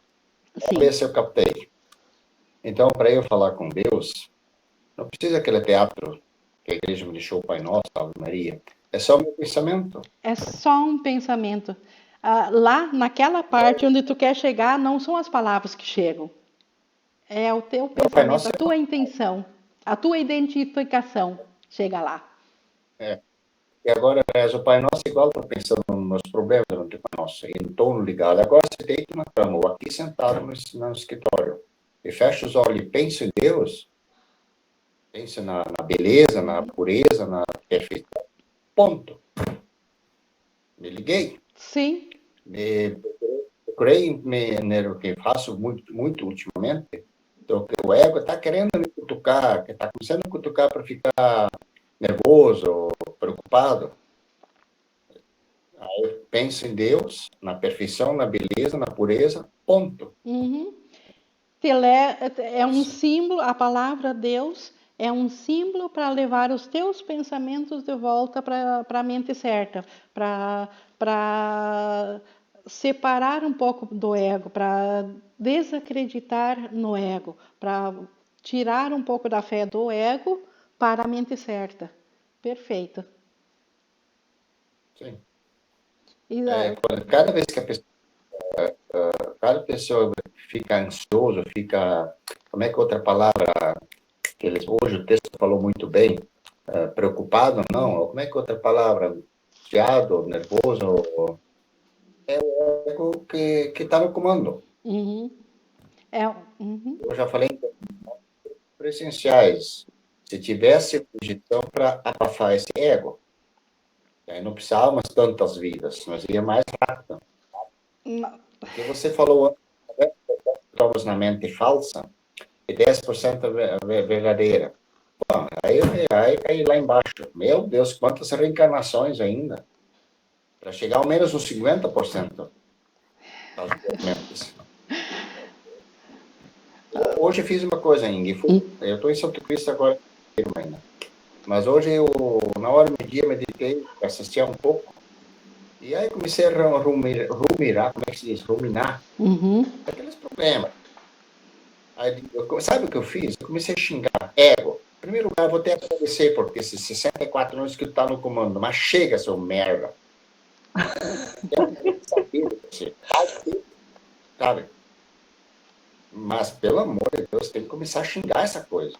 Talvez eu captei. Então, para eu falar com Deus, não precisa aquele teatro que a igreja me deixou, Pai Nosso, Ave Maria. É só o meu pensamento. É só um pensamento. Lá, naquela parte onde tu quer chegar, não são as palavras que chegam. É o teu pensamento, a tua intenção, a tua identificação chega lá. E agora, o Pai Nosso igual estou pensando nos problemas do Pai Nosso, em torno ligado. Agora você deita na cama, ou aqui sentado no escritório, e fecha os olhos e pensa em Deus, pensa na beleza, na pureza, na perfeição. Ponto. Me liguei. Sim. Procurei no que faço muito ultimamente, então, o ego está querendo me cutucar, está começando a cutucar para ficar nervoso, preocupado. Aí eu penso em Deus, na perfeição, na beleza, na pureza, ponto. É um símbolo, a palavra Deus É um símbolo para levar os teus pensamentos de volta para a mente certa, para separar um pouco do ego, para desacreditar no ego, para tirar um pouco da fé do ego para a mente certa. Perfeito. Sim. E, Cada vez que cada pessoa fica ansioso, fica, como é que é outra palavra, que hoje o texto falou muito bem, preocupado, não, como é que é outra palavra, ansiado, nervoso, é o ego que está no comando. uhum, Eu já falei em presenciais, se tivesse sugestão para abafar esse ego, aí não precisávamos tantas vidas, nós ia mais rápido. Porque você falou antes, estamos na mente falsa e 10% verdadeira. Bom, aí cai lá embaixo. Meu Deus, quantas reencarnações ainda? Para chegar ao menos uns 50% das mentes. Hoje eu fiz uma coisa, Ingrid. Eu estou em Santo Cristo agora ainda. Mas hoje na hora do dia, meditei, assisti um pouco. E aí comecei a ruminar, como é que se diz? Ruminar. Aqueles problemas. Aí, sabe o que eu fiz? Eu comecei a xingar. Ego. Em primeiro lugar, eu vou até agradecer por ter esses 64 anos que tu tá no comando. Mas chega, seu merda. Sabe? Mas, pelo amor de Deus, tem que começar a xingar essa coisa.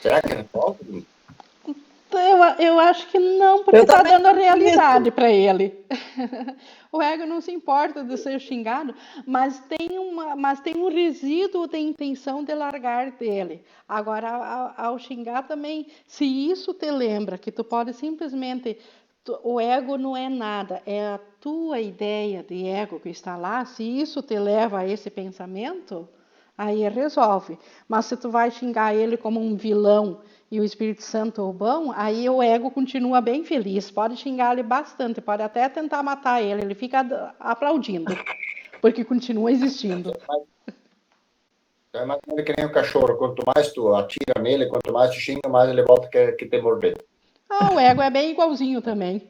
Será que resolve? Eu acho que não, porque está dando a realidade para ele. O ego não se importa de ser xingado, mas tem um resíduo de intenção de largar dele. Agora, ao xingar também, se isso te lembra que tu pode simplesmente... O ego não é nada, é a tua ideia de ego que está lá. Se isso te leva a esse pensamento, aí resolve. Mas se tu vai xingar ele como um vilão e o Espírito Santo o bom, aí o ego continua bem feliz. Pode xingar ele bastante, pode até tentar matar ele, ele fica aplaudindo, porque continua existindo. É mais que nem o cachorro, quanto mais tu atira nele, quanto mais tu xinga, mais ele volta que te morder. O ego é bem igualzinho também.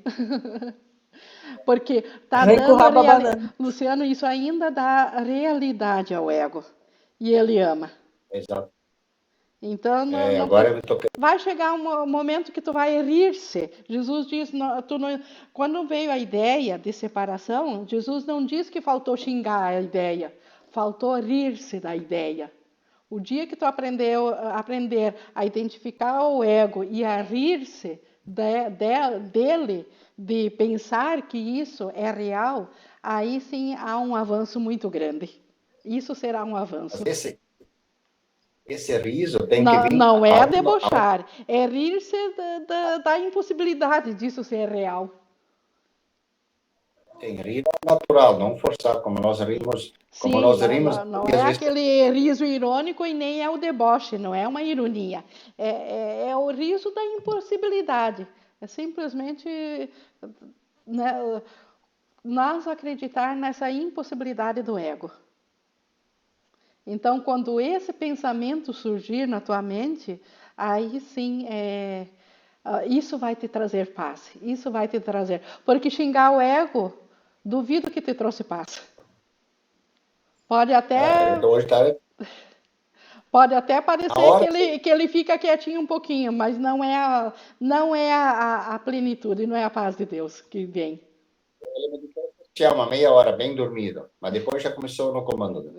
Porque tá dando realidade. Luciano, isso ainda dá realidade ao ego. E ele ama. Exato. Então, agora vai chegar um momento que tu vai rir-se. Jesus diz, quando veio a ideia de separação, Jesus não diz que faltou xingar a ideia, faltou rir-se da ideia. O dia que tu aprender a identificar o ego e a rir-se dele, de pensar que isso é real, aí sim há um avanço muito grande. Isso será um avanço. Esse riso tem que vir... Não é debochar, é rir-se da impossibilidade disso ser real. Tem rir natural, não forçar, como nós rimos. Sim, não é aquele riso irônico e nem é o deboche, não é uma ironia. É o riso da impossibilidade. É simplesmente nós acreditar nessa impossibilidade do ego. Então, quando esse pensamento surgir na tua mente, aí sim, isso vai te trazer paz. Isso vai te trazer. Porque xingar o ego, duvido que te trouxe paz. Pode até parecer que ele fica quietinho um pouquinho, mas não é a plenitude, não é a paz de Deus que vem. Ele tinha uma meia hora bem dormido, mas depois já começou no comando.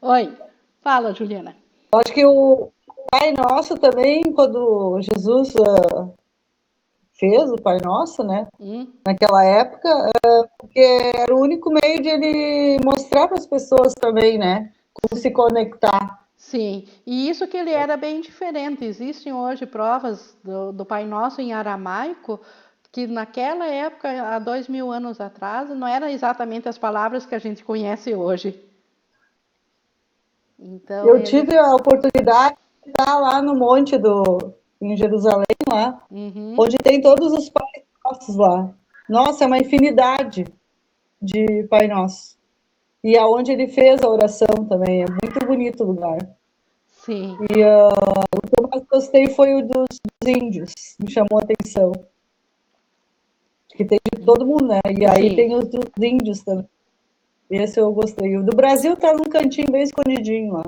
Oi, fala, Juliana. Acho que o Pai Nosso também, quando Jesus fez o Pai Nosso, né? Naquela época, porque era o único meio de ele mostrar para as pessoas também, né? Como se conectar. Sim, e isso que ele era bem diferente. Existem hoje provas do Pai Nosso em aramaico, que naquela época, há 2000 anos atrás, não eram exatamente as palavras que a gente conhece hoje. Então, eu tive a oportunidade de estar lá no monte em Jerusalém, lá, onde tem todos os Pais Nossos lá. Nossa, é uma infinidade de Pai Nosso. e aonde ele fez a oração também. É muito bonito o lugar. Sim. E o que eu mais gostei foi o dos índios, me chamou a atenção. Que tem de todo mundo, né? E aí Sim. tem os dos índios também. Esse eu gostei. O do Brasil tá num cantinho bem escondidinho lá.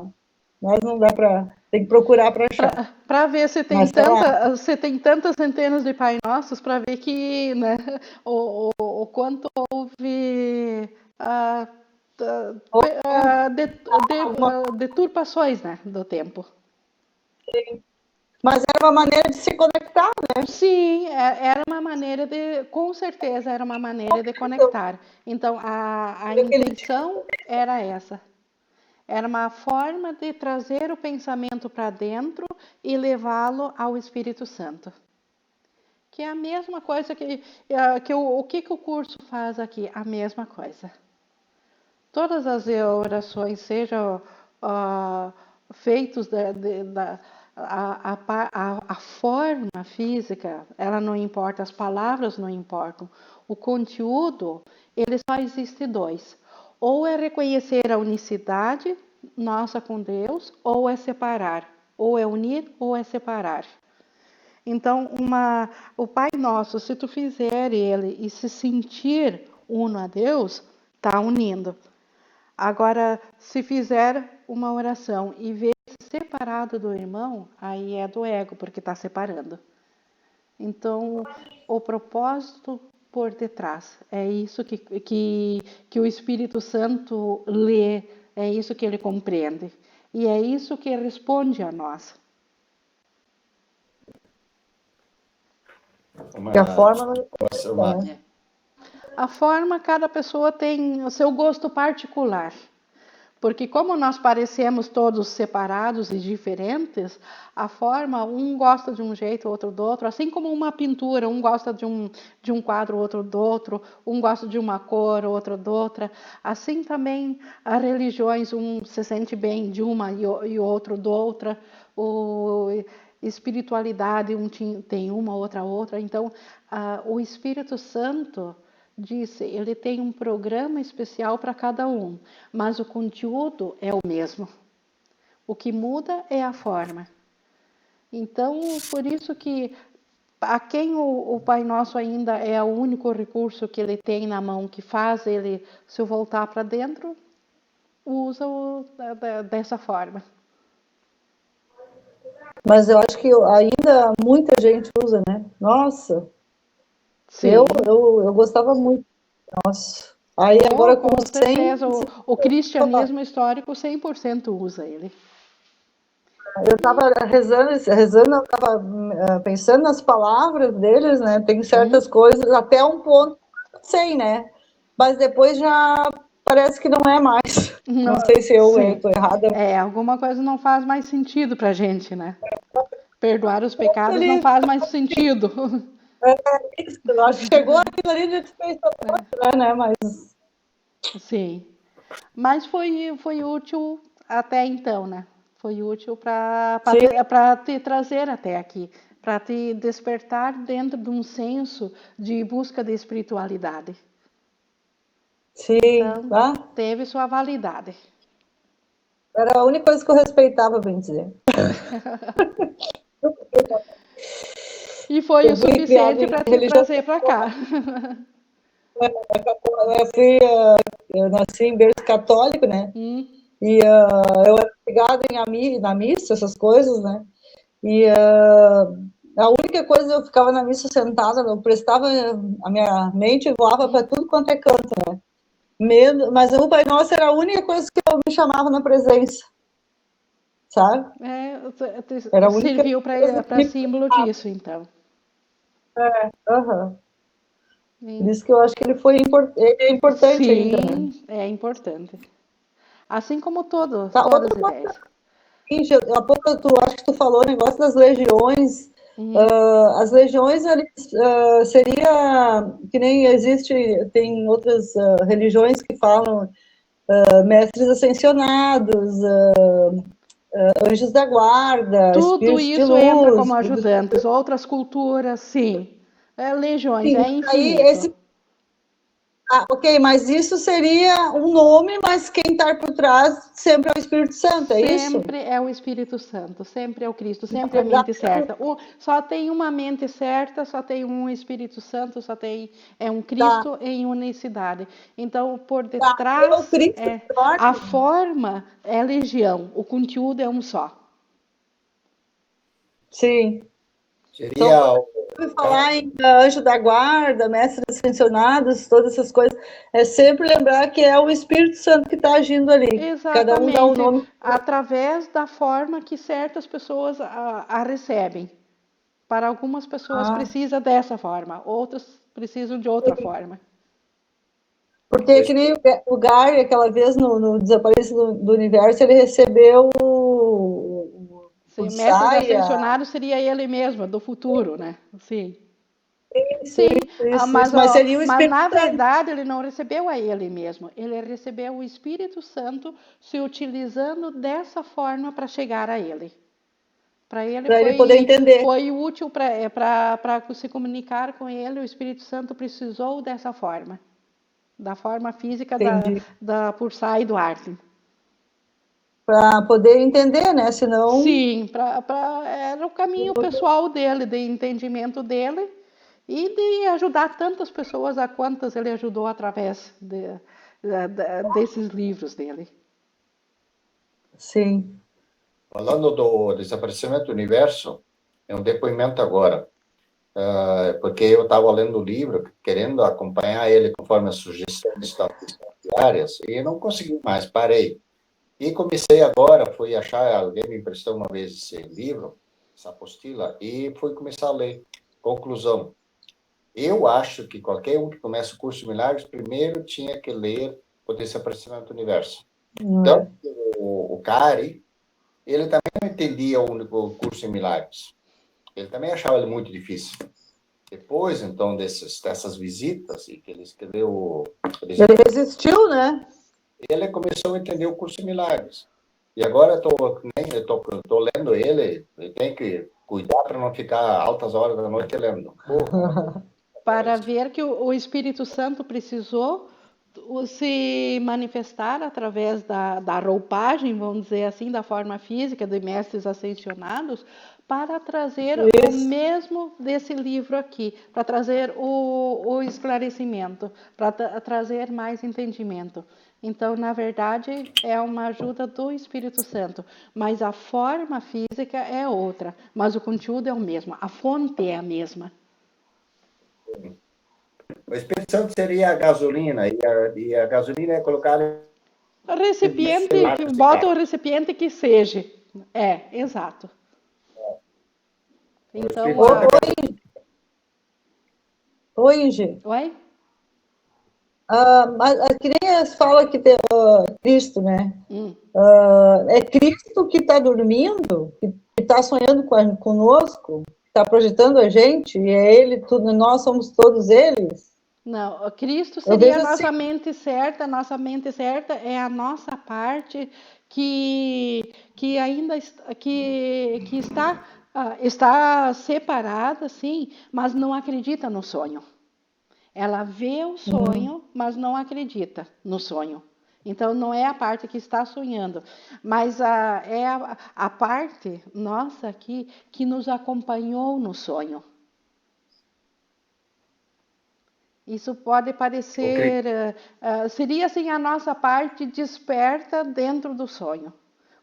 Mas não dá para... Tem que procurar para achar. Para ver se tem, Mas tá lá. se tem tantas centenas de Pai Nossos, para ver que, né, o quanto houve deturpações, né, do tempo. Mas era uma maneira de se conectar, né? Sim, era uma maneira com certeza era uma maneira de conectar. Então, a intenção era essa. Era uma forma de trazer o pensamento para dentro e levá-lo ao Espírito Santo. Que é a mesma coisa o que o curso faz aqui? A mesma coisa. Todas as orações sejam feitas a forma física, ela não importa, as palavras não importam. O conteúdo, ele só existe dois. Ou é reconhecer a unicidade nossa com Deus, ou é separar. Ou é unir, ou é separar. Então, o Pai Nosso, se tu fizer ele e se sentir uno a Deus, está unindo. Agora, se fizer uma oração e ver separado do irmão, aí é do ego, porque está separando. Então, o propósito por detrás, é isso que o Espírito Santo lê, é isso que ele compreende. E é isso que responde a nós. E a forma não importa, né? A forma, cada pessoa tem o seu gosto particular. Porque como nós parecemos todos separados e diferentes, a forma, um gosta de um jeito, outro do outro, assim como uma pintura, um gosta de um quadro, outro do outro, um gosta de uma cor, outro de outra. Assim também as religiões, um se sente bem de uma e outro de outra. Espiritualidade, um tem uma, outra. Então, o Espírito Santo... disse, ele tem um programa especial para cada um, mas o conteúdo é o mesmo. O que muda é a forma. Então, por isso que a quem o Pai Nosso ainda é o único recurso que ele tem na mão, que faz ele se voltar para dentro, usa dessa forma. Mas eu acho que ainda muita gente usa, né? Nossa! Sim. Eu gostava muito. Nossa. Aí agora com certeza, o cristianismo histórico 100% usa ele. Eu estava rezando, eu estava pensando nas palavras deles, né? Tem certas coisas, até um ponto, sei, né? Mas depois já parece que não é mais. Não sei se eu estou errada. Alguma coisa não faz mais sentido pra gente, né? Perdoar os pecados não faz mais sentido. Eu acho que chegou aquilo ali de pensar, né? Mas... Sim. Mas foi útil até então, né? Foi útil para te trazer até aqui, para te despertar dentro de um senso de busca de espiritualidade. Sim, então, teve sua validade. Era a única coisa que eu respeitava, bem dizer. E foi o suficiente para te trazer para cá. Eu nasci em berço católico, né? E eu era ligada na missa, essas coisas, né? E a única coisa, eu ficava na missa sentada, eu prestava, a minha mente voava para tudo quanto é canto, né? Mas o Pai Nosso era a única coisa que eu me chamava na presença, sabe? Era serviu para símbolo disso, então. Por isso que eu acho que ele é importante. Sim, ainda, né? É importante. Assim como todas outra ideias. Há pouco acho que tu falou o negócio das legiões. As legiões seria que nem existe, tem outras religiões que falam mestres ascensionados, anjos da guarda, tudo espíritos isso de luz, entra como ajudantes. Outras culturas, sim. Legiões, sim, é infinito. Ok, mas isso seria um nome, mas quem está por trás sempre é o Espírito Santo, é isso? Sempre é o Espírito Santo, sempre é o Cristo, Na sempre é a verdade, mente certa. Só tem uma mente certa, só tem um Espírito Santo, só tem um tá, Cristo em unicidade. Então, por tá. É o detrás, Cristo que dorme. a forma é legião, o conteúdo é um só. Sim. Então, Seria quando o eu ouvi cara, falar em anjo da guarda, mestre ascensionados, todas essas coisas, é sempre lembrar que é o Espírito Santo que está agindo ali. Cada um dá o Exatamente, nome. através da forma que certas pessoas a recebem. Para algumas pessoas Ah, precisa dessa forma, outras precisam de outra forma. porque que nem o Gary, aquela vez no Desaparecido do Universo, ele recebeu o Sim, mestres Isaiah. ascensionados seria ele mesmo, do futuro, né? Sim. Isso, Sim, isso. Mas seria o mas Espírito na Santo. verdade ele não recebeu a ele mesmo, ele recebeu o Espírito Santo se utilizando dessa forma para chegar a ele. Para ele Para ele poder entender. foi útil para se comunicar com ele, o Espírito Santo precisou dessa forma, da forma física Entendi. da Pulsar e do Arlen. Para poder entender, né? Senão. Sim, era o caminho pessoal dele, de entendimento dele e de ajudar tantas pessoas a quantas ele ajudou através desses livros dele. Sim. falando do desaparecimento do universo, é um depoimento agora. Porque eu estava lendo o livro, querendo acompanhar ele conforme as sugestões diárias, e não consegui mais, parei. E comecei agora, fui achar, alguém me emprestou uma vez esse livro, essa apostila, e fui começar a ler. Conclusão. Eu acho que qualquer um que começa o curso de milagres, primeiro tinha que ler o Desaparecimento do Universo. Não Então, é? o Cari, ele também não entendia o curso de milagres. Ele também achava ele muito difícil. Depois, então, dessas visitas, e que ele escreveu, Ele resistiu, né? ele começou a entender o curso de milagres. E agora eu tô lendo ele, e tem que cuidar para não ficar altas horas da noite lendo. Para ver que o Espírito Santo precisou se manifestar através da roupagem, vamos dizer assim, da forma física de mestres ascensionados, para trazer o Isso. mesmo desse livro aqui, para trazer o esclarecimento, para trazer mais entendimento. Então, na verdade, é uma ajuda do Espírito Santo, mas a forma física é outra, mas o conteúdo é o mesmo, a fonte é a mesma. O Espírito Santo seria a gasolina, e a gasolina é colocada Recipiente, que de bota carro. o recipiente que seja. É, exato. O Então, Espírito Santo é a gasolina. Oi, Inge. oi? Mas que nem fala que tem Cristo, né? Hum. É Cristo que está dormindo, que está sonhando conosco, que está projetando a gente, e é Ele, tudo, nós somos todos eles. Não, Cristo Eu seria a vejo assim, nossa mente certa é a nossa parte que ainda que está, está separada, sim, mas não acredita no sonho. Ela vê o sonho, mas não acredita no sonho. Então, não é a parte que está sonhando, mas é a parte nossa aqui que nos acompanhou no sonho. Isso pode parecer, seria assim a nossa parte desperta dentro do sonho,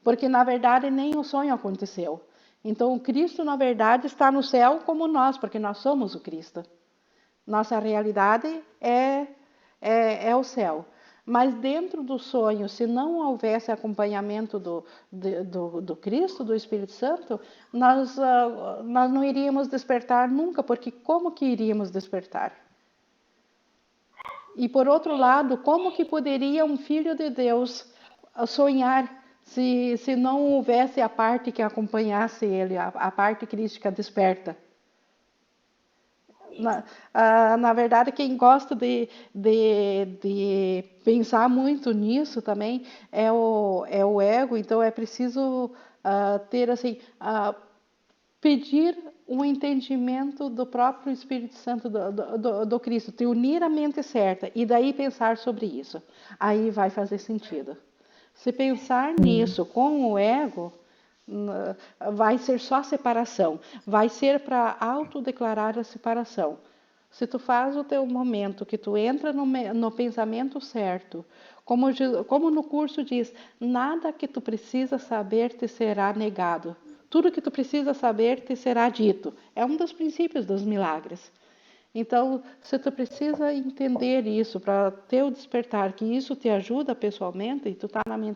porque na verdade nem o sonho aconteceu. Então, o Cristo, na verdade, está no céu como nós, porque nós somos o Cristo. Nossa realidade é o céu. Mas dentro do sonho, se não houvesse acompanhamento do Cristo, do Espírito Santo, nós não iríamos despertar nunca, porque como que iríamos despertar? E por outro lado, como que poderia um filho de Deus sonhar se não houvesse a parte que acompanhasse ele, a parte crística desperta? Na verdade, quem gosta de pensar muito nisso também é o ego, então é preciso ter assim, pedir o entendimento do próprio Espírito Santo do Cristo, te unir a mente certa e daí pensar sobre isso. Aí vai fazer sentido. Se pensar nisso com o ego, vai ser só separação. Vai ser para autodeclarar a separação. Se tu faz o teu momento, que tu entra no pensamento certo, como no curso diz, nada que tu precisa saber te será negado. Tudo que tu precisa saber te será dito. É um dos princípios dos milagres. Então, se tu precisa entender isso para ter o despertar, que isso te ajuda pessoalmente, e tu está na mente